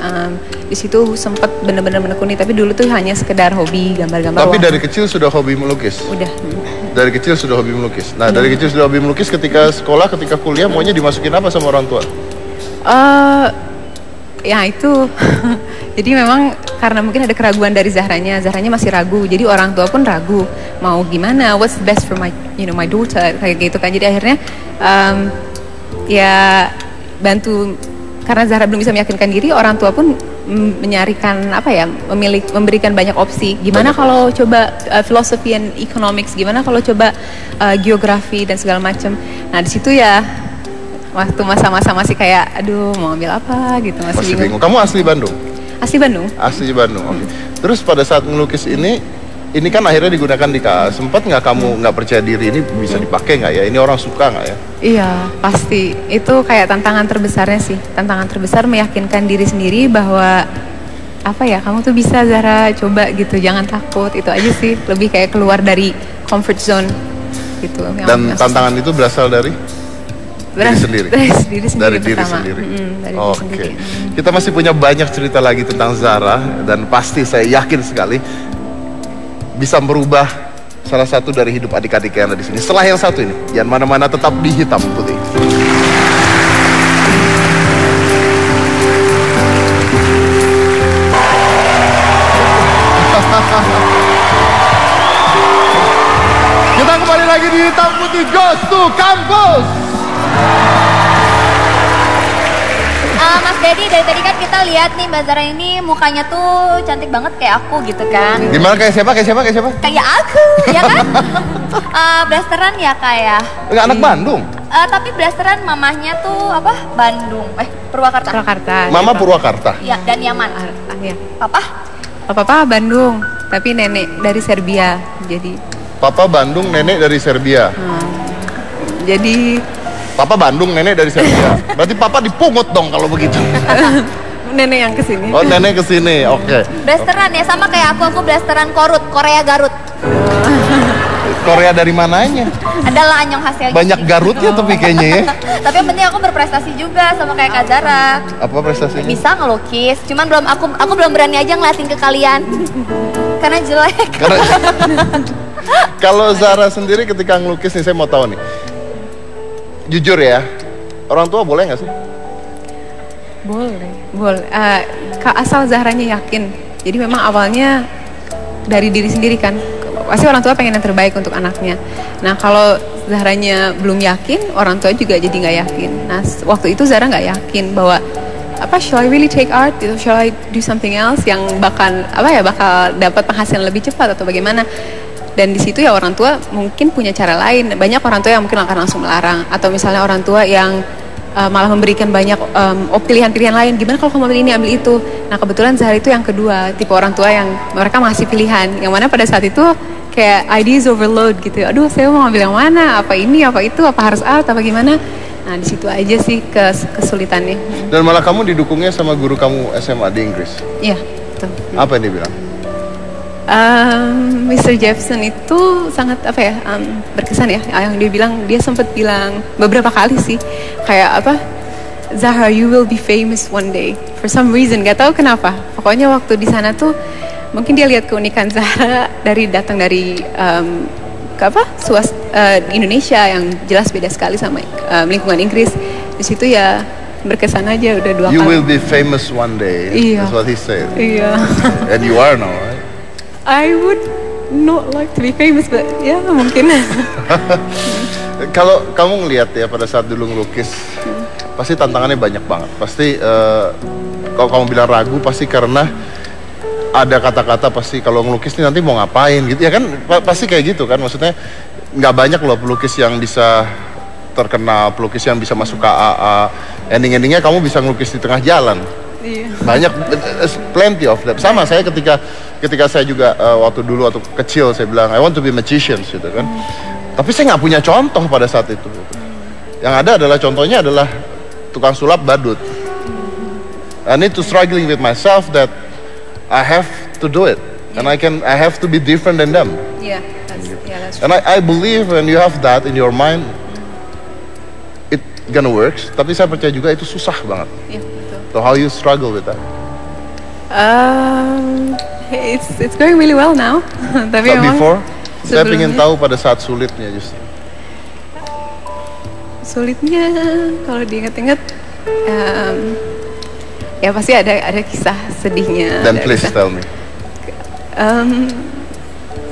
Di situ sempat bener-bener menekuni, tapi dulu tuh hanya sekedar hobi gambar-gambar. Tapi dari kecil sudah hobi melukis? Udah. Dari kecil sudah hobi melukis. Nah, dari kecil sudah hobi melukis, ketika sekolah, ketika kuliah, maunya dimasukin apa sama orang tua? Ya itu. Jadi memang karena mungkin ada keraguan dari Zahranya masih ragu. Jadi orang tua pun ragu mau gimana, what's the best for my my daughter kayak gitu kan. Jadi akhirnya ya bantu, karena Zahra belum bisa meyakinkan diri, orang tua pun menyarikan memberikan banyak opsi. Gimana kalau coba philosophy and economics, gimana kalau coba geografi dan segala macam. Nah, di situ ya waktu masa-masa masih kayak aduh mau ambil apa gitu, masih bingung. Kamu asli Bandung? Asli Bandung. Asli Bandung. Oke. Terus pada saat melukis ini kan akhirnya digunakan di KA. Sempat nggak kamu nggak percaya diri, ini bisa dipakai nggak ya? Ini orang suka nggak ya? Iya, pasti. Itu kayak tantangan terbesarnya sih. Tantangan terbesar meyakinkan diri sendiri bahwa kamu tuh bisa, Zahra, coba gitu, jangan takut. Itu aja sih, lebih kayak keluar dari comfort zone gitu. Dan tantangan itu berasal dari diri sendiri. Dari diri sendiri. Oke. Kita masih punya banyak cerita lagi tentang Zahra, dan pasti saya yakin sekali bisa merubah salah satu dari hidup adik-adik yang ada di sini. Setelah yang satu ini, jangan mana-mana, tetap di Hitam Putih. Kita kembali lagi di Hitam Putih Goes to Campus. Mas Dedi, dari tadi kan kita lihat nih Mbak Zahra ini mukanya tuh cantik banget kayak aku gitu kan. Gimana, kayak siapa? Kayak aku, ya kan? Blasteran ya kayak. Enggak anak Bandung. Tapi blasteran mamahnya tuh Bandung. Purwakarta. Mama Purwakarta. Iya, dan Yaman. Iya. Papa Bandung, tapi nenek dari Serbia. Jadi Papa Bandung, nenek dari Serbia. Jadi Papa Bandung, nenek dari Serbia. Berarti papa dipungut dong kalau begitu. nenek yang kesini. Oh, nenek kesini, oke. Blasteran ya, sama kayak aku blasteran Korut, Korea Garut. Korea dari mananya? Adalah Anyong Hasil. Banyak Garutnya tapi kayaknya ya. Tapi yang penting aku berprestasi juga sama kayak Kak Zahra. Apa prestasinya? Bisa ngelukis, cuman aku belum berani aja ngeliatin ke kalian. Karena jelek. Kalau Zahra sendiri ketika ngelukis nih, saya mau tahu nih. Jujur ya, orang tua boleh nggak sih? Boleh. Asal Zahranya yakin. Jadi memang awalnya dari diri sendiri kan. Pasti orang tua pengen yang terbaik untuk anaknya. Nah, kalau Zahranya belum yakin, orang tua juga jadi nggak yakin. Nah, waktu itu Zahra nggak yakin bahwa shall I really take art? Shall I do something else yang bakal dapat penghasilan lebih cepat atau bagaimana? Dan di situ ya orang tua mungkin punya cara lain. Banyak orang tua yang mungkin akan langsung melarang, atau misalnya orang tua yang malah memberikan banyak pilihan-pilihan lain. Gimana kalau kamu ambil ini, ambil itu? Nah, kebetulan Zahra itu yang kedua, tipe orang tua yang mereka masih pilihan. Yang mana pada saat itu kayak ideas overload gitu. Aduh, saya mau ambil yang mana? Apa ini? Apa itu? Apa harus art? Apa gimana? Nah, di situ aja sih kesulitannya. Dan malah kamu didukungnya sama guru kamu SMA di Inggris. Iya, betul. Apa yang dia bilang? Mr. Jefferson itu sangat berkesan ya. Yang dia bilang, dia sempat bilang beberapa kali sih kayak Zahra, you will be famous one day. For some reason, gak tahu kenapa. Pokoknya waktu di sana tuh, mungkin dia lihat keunikan Zahra datang dari Indonesia yang jelas beda sekali sama lingkungan Inggris. Di situ ya berkesan aja udah 2 kali. You will be famous one day. Iya. That's what he said. Iya. And you are now, right? I would not like to be famous, but ya mungkin. Kalau kamu ngelihat ya pada saat dulu ngelukis, pasti tantangannya banyak banget. Pasti kalau kamu bilang ragu, pasti karena ada kata-kata pasti kalau ngelukis nih nanti mau ngapain gitu ya kan, pasti kayak gitu kan. Maksudnya nggak banyak loh pelukis yang bisa terkenal, pelukis yang bisa masuk ke AAA. Ending-endingnya kamu bisa ngelukis di tengah jalan. Iya. Banyak, plenty of them. Sama saya ketika saya juga waktu kecil saya bilang I want to be magician gitu kan. Tapi saya nggak punya contoh pada saat itu. Yang ada adalah contohnya adalah tukang sulap badut. I need to struggling with myself that I have to do it, and I have to be different than them. Yeah, that's true. And I believe when you have that in your mind, it gonna works. Tapi saya percaya juga itu susah banget. Yeah, betul. So how you struggle with that? It's going really well now. Tapi But memang before, saya ingin sebelumnya- tahu pada saat sulitnya justru. Sulitnya kalau diingat-ingat, ya pasti ada kisah sedihnya. Then ada please kisah- tell me.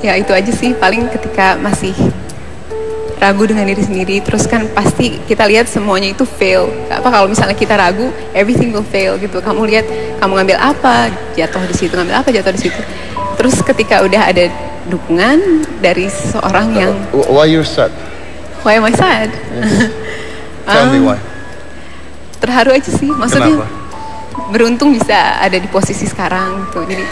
Ya itu aja sih, paling ketika masih ragu dengan diri sendiri, terus kan pasti kita lihat semuanya itu fail. Apa kalau misalnya kita ragu, everything will fail gitu. Kamu lihat, kamu ngambil apa, jatuh di situ, ngambil apa, jatuh di situ. Terus ketika udah ada dukungan dari seseorang yang, Why you're sad? why am I sad? Tell me why. Terharu aja sih, maksudnya Kenapa? beruntung bisa ada di posisi sekarang gitu. Jadi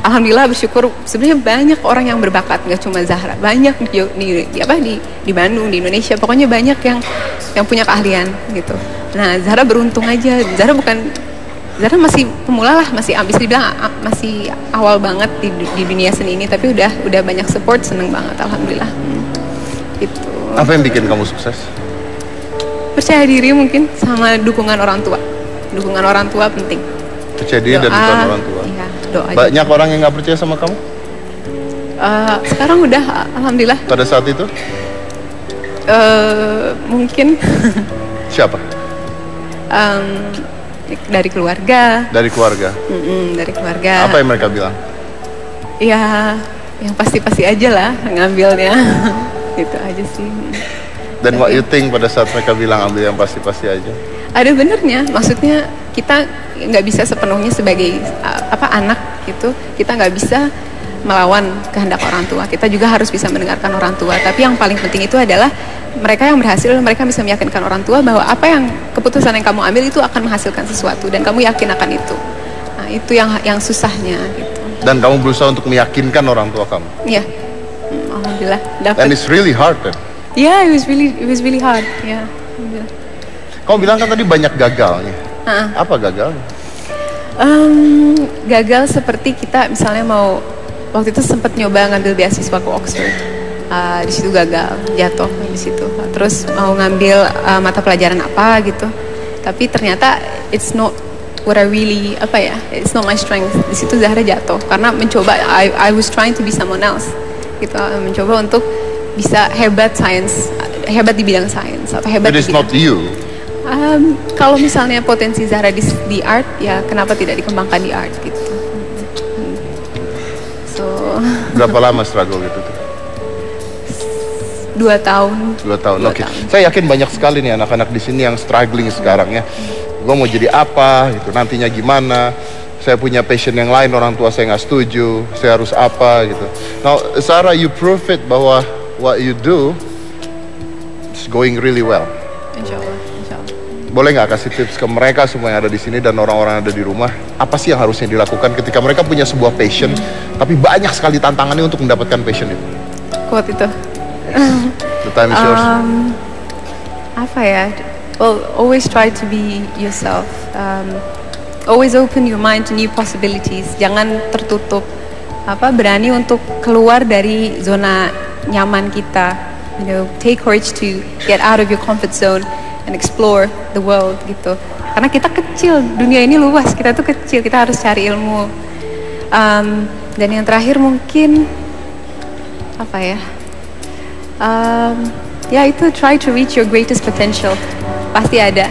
alhamdulillah bersyukur, sebenarnya banyak orang yang berbakat, nggak cuma Zahra, banyak di Bandung, di Indonesia, pokoknya banyak yang punya keahlian gitu. Nah Zahra beruntung aja, Zahra masih pemula lah, masih bisa dibilang masih awal banget di dunia seni ini, tapi udah banyak support, seneng banget alhamdulillah. Gitu. Apa yang bikin kamu sukses? Percaya diri mungkin sama dukungan orang tua. Dukungan orang tua penting. Percaya diri dan dukungan orang tua. Iya, doa aja. Banyak orang yang nggak percaya sama kamu Sekarang udah alhamdulillah. pada saat itu? Mungkin Siapa? dari keluarga. Dari keluarga. Dari keluarga. Apa yang mereka bilang? Ya, yang pasti-pasti aja lah ngambilnya. Gitu aja sih. Dan what you think pada saat mereka bilang ambil yang pasti-pasti aja? Ada benernya, maksudnya kita nggak bisa sepenuhnya sebagai anak gitu, kita nggak bisa melawan kehendak orang tua. Kita juga harus bisa mendengarkan orang tua. Tapi yang paling penting itu adalah mereka yang berhasil, mereka bisa meyakinkan orang tua bahwa apa yang keputusan yang kamu ambil itu akan menghasilkan sesuatu dan kamu yakin akan itu. Nah itu yang susahnya gitu. Dan kamu berusaha untuk meyakinkan orang tua kamu. Iya, alhamdulillah And dapat. it's really hard kan? Yeah, it was really hard. Yeah. Alhamdulillah. Kamu bilang kan tadi banyak gagalnya. Apa gagalnya? Gagal seperti kita misalnya waktu itu sempat nyoba ngambil beasiswa ke Oxford. Di situ gagal, jatuh di situ. Terus mau ngambil mata pelajaran apa gitu. Tapi ternyata it's not what I really it's not my strength. Di situ Zahra jatuh karena mencoba I was trying to be someone else. Gitu, mencoba untuk bisa hebat di bidang sains atau hebat It di is bidang not you. Kalau misalnya potensi Zahra di art, ya kenapa tidak dikembangkan di art gitu. So Berapa lama struggle gitu tuh? 2 tahun. 2 tahun. 2 Oke. tahun. Saya yakin banyak sekali nih anak-anak di sini yang struggling sekarang ya. Gue mau jadi apa gitu, nantinya gimana. Saya punya passion yang lain, orang tua saya nggak setuju, saya harus apa gitu. Now, Sarah, you prove it bahwa what you do is going really well. Insya Allah. Boleh nggak kasih tips ke mereka semua yang ada di sini dan orang-orang yang ada di rumah, apa sih yang harusnya dilakukan ketika mereka punya sebuah passion, tapi banyak sekali tantangannya untuk mendapatkan passion itu? Quote itu. The time is yours. Apa ya? Well, always try to be yourself. Always open your mind to new possibilities. Jangan tertutup. Berani untuk keluar dari zona nyaman kita. You know, take courage to get out of your comfort zone and explore the world gitu. karena kita kecil, dunia ini luas, kita tuh kecil, kita harus cari ilmu. Dan yang terakhir mungkin apa ya? Ya itu try to reach your greatest potential. Pasti ada.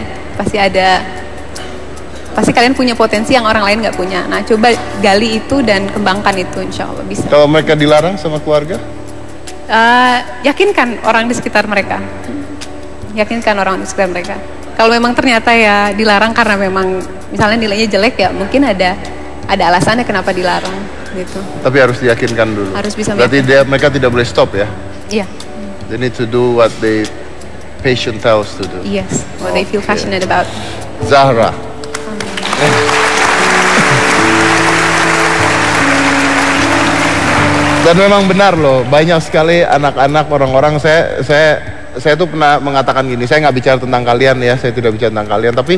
Pasti kalian punya potensi yang orang lain nggak punya. Nah, coba gali itu dan kembangkan itu, insya Allah bisa. Kalau mereka dilarang sama keluarga? Yakinkan orang di sekitar mereka. Kalau memang ternyata ya dilarang karena memang misalnya nilainya jelek ya, mungkin ada alasannya kenapa dilarang gitu. Tapi harus diyakinkan dulu. Harus bisa. Berarti mereka tidak boleh stop ya? Iya. They need to do what they passion tells to do. Yes, what they feel passionate about. Zahra. Dan memang benar loh, banyak sekali anak-anak, orang-orang, saya tuh pernah mengatakan gini, saya nggak bicara tentang kalian ya, saya tidak bicara tentang kalian, tapi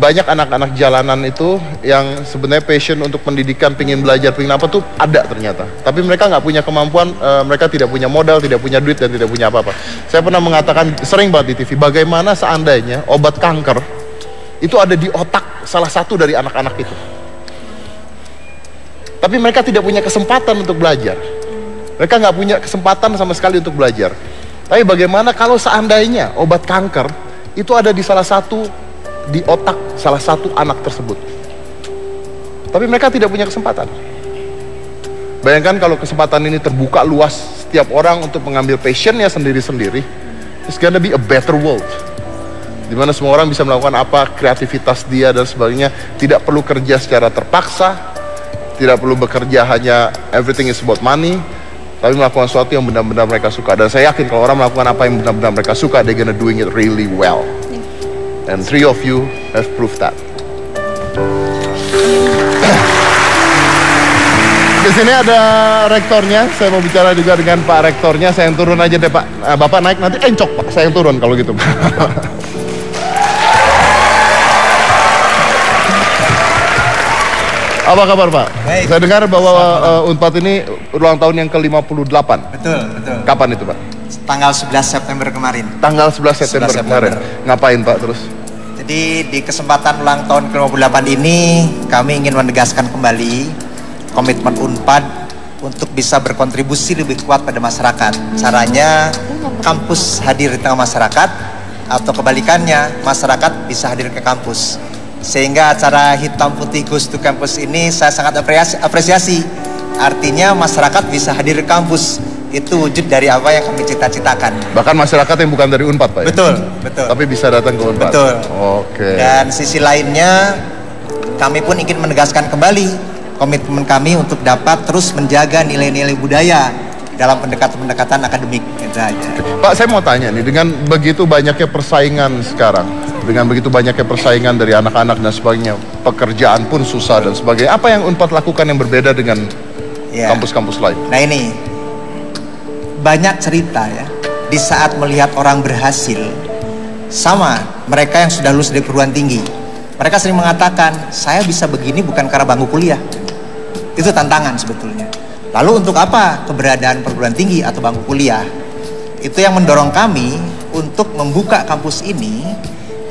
banyak anak-anak jalanan itu yang sebenarnya passion untuk pendidikan, pingin belajar, pingin apa tuh ada ternyata, tapi mereka nggak punya kemampuan, mereka tidak punya modal, tidak punya duit, dan tidak punya apa-apa. Saya pernah mengatakan sering banget di TV, bagaimana seandainya obat kanker itu ada di otak salah satu dari anak-anak itu, tapi mereka tidak punya kesempatan untuk belajar. Mereka nggak punya kesempatan sama sekali untuk belajar. Tapi bagaimana kalau seandainya obat kanker itu ada di otak salah satu anak tersebut, tapi mereka tidak punya kesempatan. Bayangkan kalau kesempatan ini terbuka luas, setiap orang untuk mengambil passionnya sendiri-sendiri, it's gonna be a better world, dimana semua orang bisa melakukan apa kreativitas dia dan sebagainya, tidak perlu kerja secara terpaksa, tidak perlu bekerja hanya everything is about money, tapi melakukan sesuatu yang benar-benar mereka suka. Dan saya yakin kalau orang melakukan apa yang benar-benar mereka suka, they're gonna doing it really well. And 3 of you have proved that. Di sini ada rektornya, saya mau bicara juga dengan Pak Rektornya. Saya yang turun aja deh Pak. Bapak naik nanti encok Pak, saya yang turun kalau gitu. Apa kabar Pak? Baik. Saya dengar bahwa Unpad ini ulang tahun yang ke-58. Betul. Kapan itu Pak? Tanggal 11 September kemarin. Tanggal 11 September kemarin. Ngapain Pak terus? Jadi di kesempatan ulang tahun ke-58 ini kami ingin menegaskan kembali komitmen Unpad untuk bisa berkontribusi lebih kuat pada masyarakat. Caranya kampus hadir di tengah masyarakat, atau kebalikannya masyarakat bisa hadir ke kampus. Sehingga acara hitam putih Goes to Campus ini saya sangat apresiasi. Artinya masyarakat bisa hadir ke kampus. Itu wujud dari apa yang kami cita-citakan. Bahkan masyarakat yang bukan dari Unpad Pak ya? Betul. Tapi bisa datang ke Unpad? Betul. Oke. Dan sisi lainnya kami pun ingin menegaskan kembali komitmen kami untuk dapat terus menjaga nilai-nilai budaya dalam pendekatan akademik. Gitu aja. Pak, saya mau tanya nih, dengan begitu banyaknya persaingan sekarang, dengan begitu banyaknya persaingan dari anak-anak dan sebagainya, pekerjaan pun susah dan sebagainya, apa yang Unpad lakukan yang berbeda dengan kampus-kampus lain? Nah ini, banyak cerita ya, di saat melihat orang berhasil, sama mereka yang sudah lulus dari perguruan tinggi, mereka sering mengatakan, saya bisa begini bukan karena bangku kuliah. Itu tantangan sebetulnya. Lalu untuk apa keberadaan perguruan tinggi atau bangku kuliah? Itu yang mendorong kami untuk membuka kampus ini.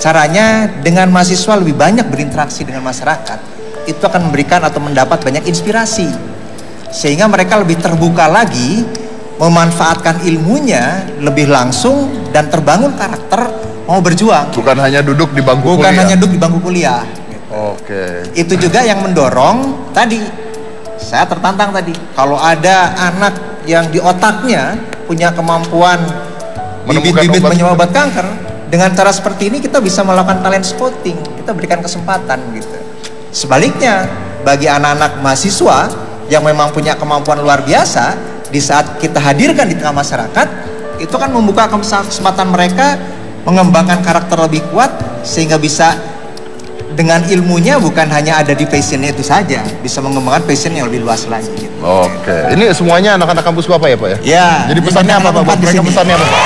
Caranya dengan mahasiswa lebih banyak berinteraksi dengan masyarakat, itu akan memberikan atau mendapat banyak inspirasi, sehingga mereka lebih terbuka lagi, memanfaatkan ilmunya lebih langsung dan terbangun karakter mau berjuang. Bukan hanya duduk di bangku kuliah. Bukan hanya duduk di bangku kuliah. Oke. Itu juga yang mendorong tadi. Saya tertantang tadi, kalau ada anak yang di otaknya punya kemampuan bibit-bibit menyembuhkan obat kanker, dengan cara seperti ini kita bisa melakukan talent scouting, kita berikan kesempatan gitu. Sebaliknya, bagi anak-anak mahasiswa yang memang punya kemampuan luar biasa, di saat kita hadirkan di tengah masyarakat, itu kan membuka kesempatan mereka mengembangkan karakter lebih kuat, sehingga bisa dengan ilmunya bukan hanya ada di passionnya itu saja, bisa mengembangkan passion yang lebih luas lagi gitu. Oke, ini semuanya anak-anak kampus Bapak ya Pak ya? Ya. Jadi pesannya apa Pak? Mereka pesannya apa Pak?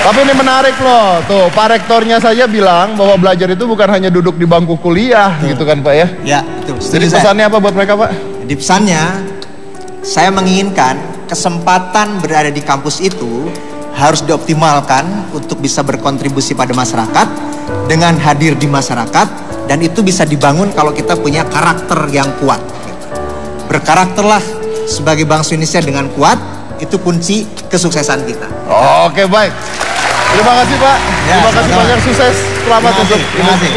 Tapi ini menarik loh, tuh Pak Rektornya saja bilang bahwa belajar itu bukan hanya duduk di bangku kuliah, gitu kan Pak ya? Ya, betul. Jadi pesannya apa buat mereka Pak? Di pesannya, saya menginginkan kesempatan berada di kampus itu harus dioptimalkan untuk bisa berkontribusi pada masyarakat dengan hadir di masyarakat, dan itu bisa dibangun kalau kita punya karakter yang kuat. Berkarakterlah sebagai bangsa Indonesia dengan kuat, itu kunci kesuksesan kita. Oke, baik. Terima kasih Pak. Ya, Terima kasih banyak, sukses. Selamat untuk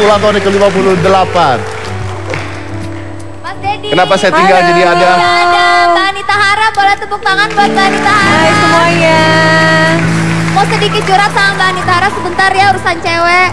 ulang tahun ke-58. Mas Dedi. Kenapa saya tinggal jadi ada? Ada Mbak Anita Hara, boleh tepuk tangan buat Mbak Anita Hara. Hai semuanya. Mau sedikit curhat sama Mbak Anita Hara sebentar ya, urusan cewek.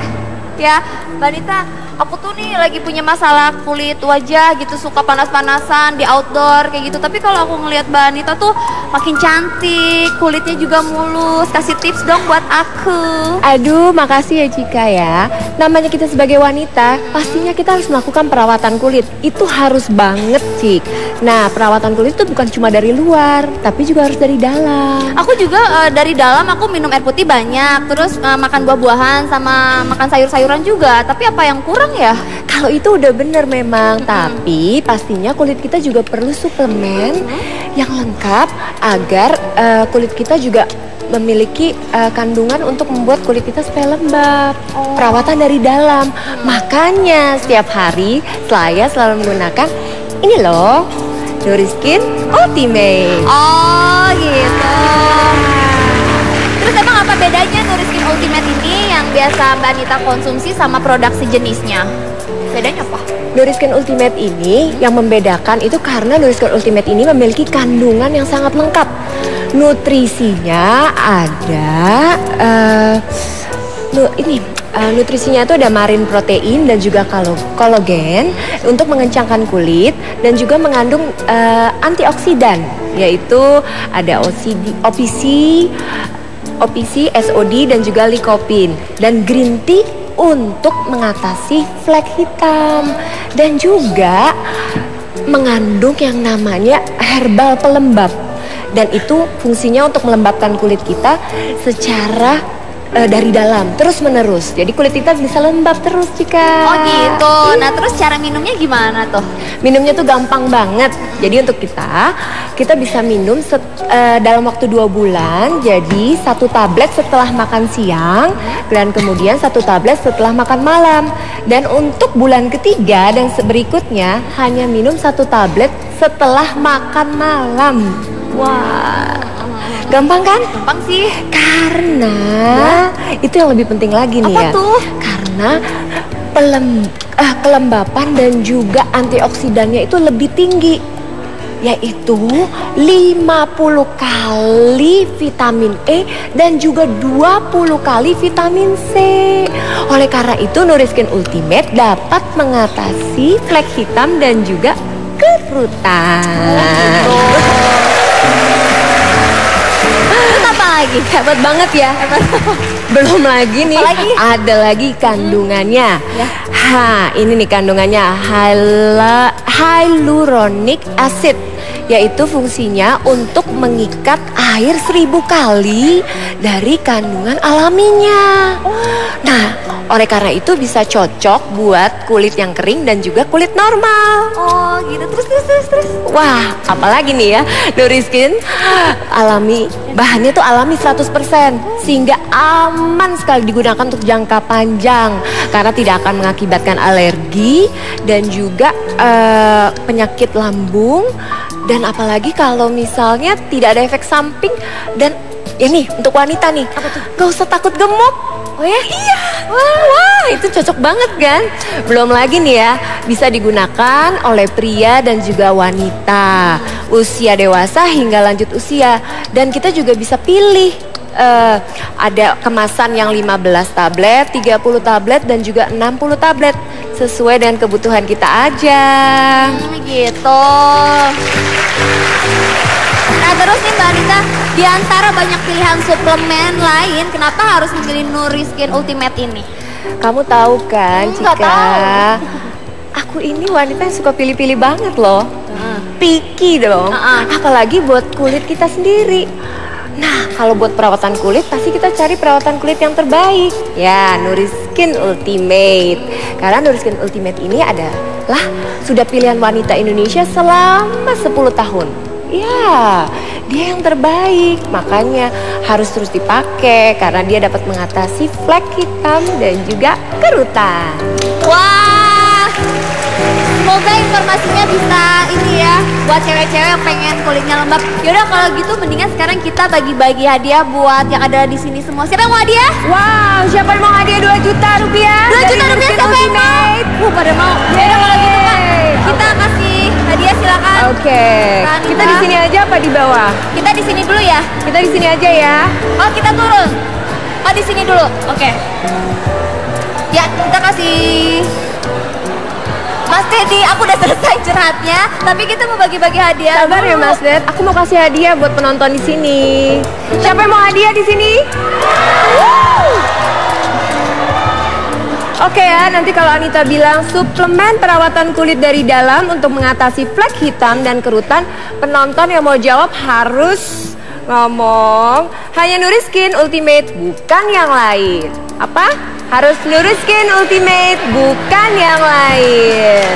Ya, Mbak Anita, aku tuh nih lagi punya masalah kulit wajah gitu, suka panas-panasan di outdoor kayak gitu. Tapi kalau aku ngelihat Mbak Anita tuh makin cantik, kulitnya juga mulus. Kasih tips dong buat aku. Aduh, makasih ya Cika ya. Namanya kita sebagai wanita, pastinya kita harus melakukan perawatan kulit. Itu harus banget, Cik. Nah, perawatan kulit itu bukan cuma dari luar, tapi juga harus dari dalam. Aku juga dari dalam aku minum air putih banyak, terus makan buah-buahan sama makan sayur-sayuran juga. Tapi apa yang kurang ya? Kalau itu udah bener memang, tapi pastinya kulit kita juga perlu suplemen yang lengkap agar kulit kita juga memiliki kandungan untuk membuat kulit kita supaya lembab. Perawatan dari dalam. Makanya setiap hari saya selalu menggunakan ini loh, Nuriskin Ultimate. Oh gitu. Terus emang apa bedanya Nuriskin Ultimate ini yang biasa Mbak Anita konsumsi sama produk sejenisnya? Bedanya apa? Nuriskin Ultimate ini yang membedakan itu karena Nuriskin Ultimate ini memiliki kandungan yang sangat lengkap. Nutrisinya ada nutrisinya itu ada marine protein dan juga kolagen untuk mengencangkan kulit, dan juga mengandung antioksidan, yaitu ada OPC, SOD dan juga lycopene, dan green tea untuk mengatasi flek hitam, dan juga mengandung yang namanya herbal pelembab, dan itu fungsinya untuk melembabkan kulit kita secara dari dalam terus menerus. Jadi kulit kita bisa lembab terus, Cika. Oh gitu. Nah terus cara minumnya gimana tuh? Minumnya tuh gampang banget. Jadi untuk kita bisa minum dalam waktu 2 bulan. Jadi 1 tablet setelah makan siang, dan kemudian 1 tablet setelah makan malam. Dan untuk bulan ketiga dan berikutnya hanya minum 1 tablet setelah makan malam. Wah, gampang kan? Gampang sih. Karena itu yang lebih penting lagi nih. Apa tuh? Karena kelembapan dan juga antioksidannya itu lebih tinggi, yaitu 50 kali vitamin E dan juga 20 kali vitamin C. Oleh karena itu Nuriskin Ultimate dapat mengatasi flek hitam dan juga kerutan. Terus apa lagi? Hebat banget ya. Belum lagi nih, ada lagi kandungannya. Ini nih kandungannya, hyaluronic acid, yaitu fungsinya untuk mengikat air 1000 kali dari kandungan alaminya. Nah, oleh karena itu bisa cocok buat kulit yang kering dan juga kulit normal. Oh gitu. Terus. Wah, apalagi nih ya, Nuriskin alami, bahannya tuh alami 100%, sehingga aman sekali digunakan untuk jangka panjang karena tidak akan mengakibatkan alergi dan juga penyakit lambung, dan apalagi kalau misalnya tidak ada efek samping. Dan ini untuk wanita nih, gak usah takut gemuk. Oh ya? Iya. Wah, itu cocok banget kan? Belum lagi nih ya, bisa digunakan oleh pria dan juga wanita, usia dewasa hingga lanjut usia. Dan kita juga bisa pilih, ada kemasan yang 15 tablet, 30 tablet, dan juga 60 tablet. Sesuai dengan kebutuhan kita aja. Gitu. Nah terus nih Mbak Anita, di antara banyak pilihan suplemen lain, kenapa harus memilih Nuriskin Ultimate ini? Kamu tahu kan, Nggak Cika? tahu. Aku ini wanita yang suka pilih-pilih banget loh. Picky dong. Apalagi buat kulit kita sendiri. Nah, kalau buat perawatan kulit, pasti kita cari perawatan kulit yang terbaik. Ya, Nuriskin Ultimate. Karena Nuriskin Ultimate ini adalah sudah pilihan wanita Indonesia selama 10 tahun. Ya, dia yang terbaik. Makanya harus terus dipakai karena dia dapat mengatasi flek hitam dan juga kerutan. Wah, semoga informasinya bisa ini ya buat cewek-cewek yang pengen kulitnya lembab. Yaudah kalau gitu mendingan sekarang kita bagi-bagi hadiah buat yang ada di sini semua. Siapa yang mau hadiah? Wow, siapa yang mau hadiah 2 juta rupiah? 2 juta rupiah siapa yang mau? Pada mau. Yaudah kalau gitu Kak, kita kasih hadiah silakan. Oke. Kita di sini aja apa di bawah? Kita di sini dulu ya. Kita di sini aja ya. Oh kita turun. Oh di sini dulu. Oke. Ya kita kasih. Mas Teddy, aku udah selesai curhatnya, tapi kita mau bagi-bagi hadiah. Sabar ya Mas Ded, aku mau kasih hadiah buat penonton di sini. Siapa yang mau hadiah di sini? Oke ya, nanti kalau Anita bilang suplemen perawatan kulit dari dalam untuk mengatasi flek hitam dan kerutan, penonton yang mau jawab harus ngomong hanya Nuriskin Ultimate, bukan yang lain. Apa? Harus Nuriskin Ultimate, bukan yang lain.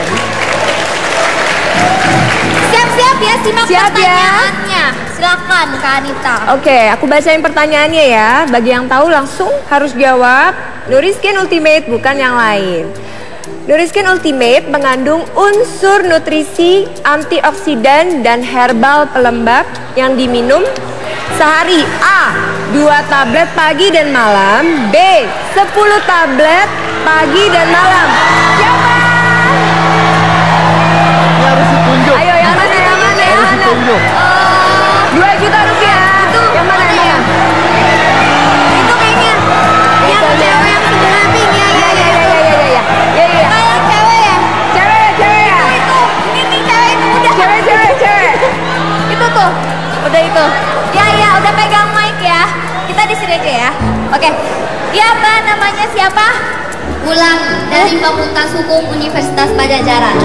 Siap-siap ya, simak Siap pertanyaannya. Silakan Kak Anita. Oke, aku bacain pertanyaannya ya. Bagi yang tahu langsung harus jawab. Nuriskin Ultimate, bukan yang lain. Nuriskin Ultimate mengandung unsur nutrisi, antioksidan, dan herbal pelembab yang diminum sehari. A. 2 tablet pagi dan malam. B. 10 tablet pagi dan malam. Siapa? Ini harus ditunjuk. Ayo yang mana? Yang mana? Yang Harus mana? ditunjuk. 2 juta rupiah. Itu yang mana? Yang mana? Itu kayaknya yang cewek yang sebelah pink ya. Iya. Yang cewek ya. Cewek ya. Itu. Ini cewek itu udah. Cewek. Itu tuh. Udah itu. Ya, udah pegang mic ya. Kita di sini aja ya. Oke. Ya, Mbak, namanya siapa? Wulan dari Fakultas Hukum Universitas Pajajaran.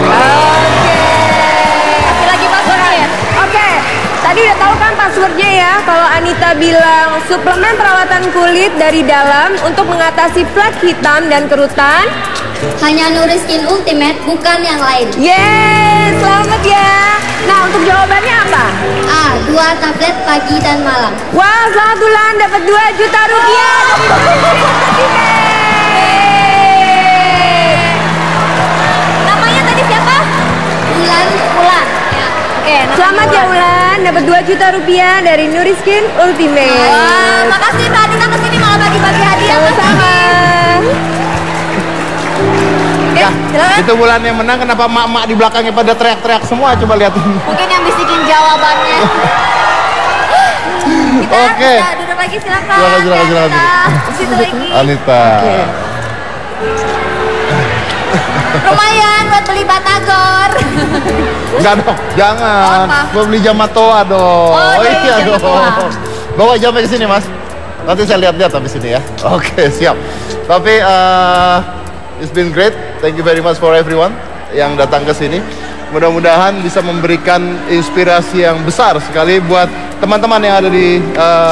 Kasih lagi passwordnya. Oke. Tadi udah tahu kan passwordnya ya. Kalau Anita bilang suplemen perawatan kulit dari dalam untuk mengatasi flek hitam dan kerutan, Hanya Nuriskin Ultimate, bukan yang lain. yeay, selamat ya. Nah, untuk jawabannya apa? A. 2 tablet pagi dan malam. Wah, selamat Wulan, dapat 2 juta rupiah. Namanya tadi siapa? Wulan. Ya. Oke, Selamat ya Wulan, dapat 2 juta rupiah dari Nuriskin Ultimate. Wah, makasih Mbak Anita kesini malah bagi-bagi hadiah. Sama-sama. Ya, itu Wulan yang menang. Kenapa mak-mak di belakangnya pada teriak-teriak semua? Coba lihat. Mungkin yang bisikin jawabannya. Kita Oke. bisa duduk lagi silakan. Silakan. Di situ lagi. Anita. Lumayan buat beli batagor. Enggak dong, jangan. Apa? Gua beli jam Matoa dong. Oh, iya jam Matoa. dong. Bawa jamnya ke sini, Mas. Nanti saya lihat-lihat habis ini ya. Oke, siap. Tapi it's been great. Thank you very much for everyone yang datang ke sini. Mudah-mudahan bisa memberikan inspirasi yang besar sekali buat teman-teman yang ada di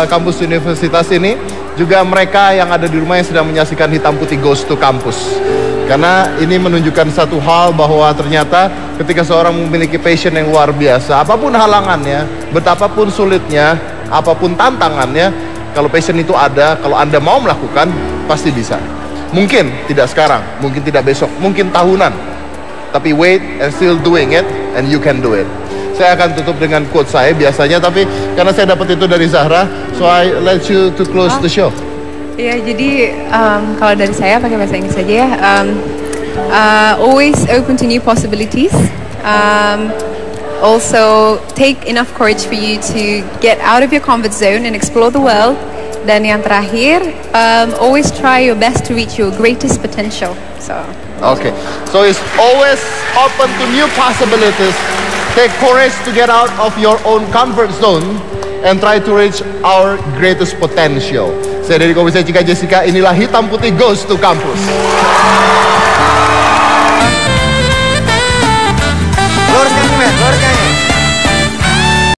kampus universitas ini. Juga mereka yang ada di rumah yang sedang menyaksikan Hitam Putih Goes to Campus. Karena ini menunjukkan satu hal bahwa ternyata ketika seorang memiliki passion yang luar biasa, apapun halangannya, betapapun sulitnya, apapun tantangannya, kalau passion itu ada, kalau Anda mau melakukan, pasti bisa. Mungkin tidak sekarang, mungkin tidak besok, mungkin tahunan. Tapi wait and still doing it, and you can do it. Saya akan tutup dengan quote saya biasanya, tapi karena saya dapat itu dari Zahra, so I let you to close the show. Ya, jadi kalau dari saya pakai bahasa Inggris saja ya. Always open to new possibilities. Also take enough courage for you to get out of your comfort zone and explore the world. Dan yang terakhir, always try your best to reach your greatest potential. Okay, so it's always open to new possibilities. Take courage to get out of your own comfort zone and try to reach our greatest potential. Saya dari Komisi Cika Jessica, inilah Hitam Putih Goes to Campus.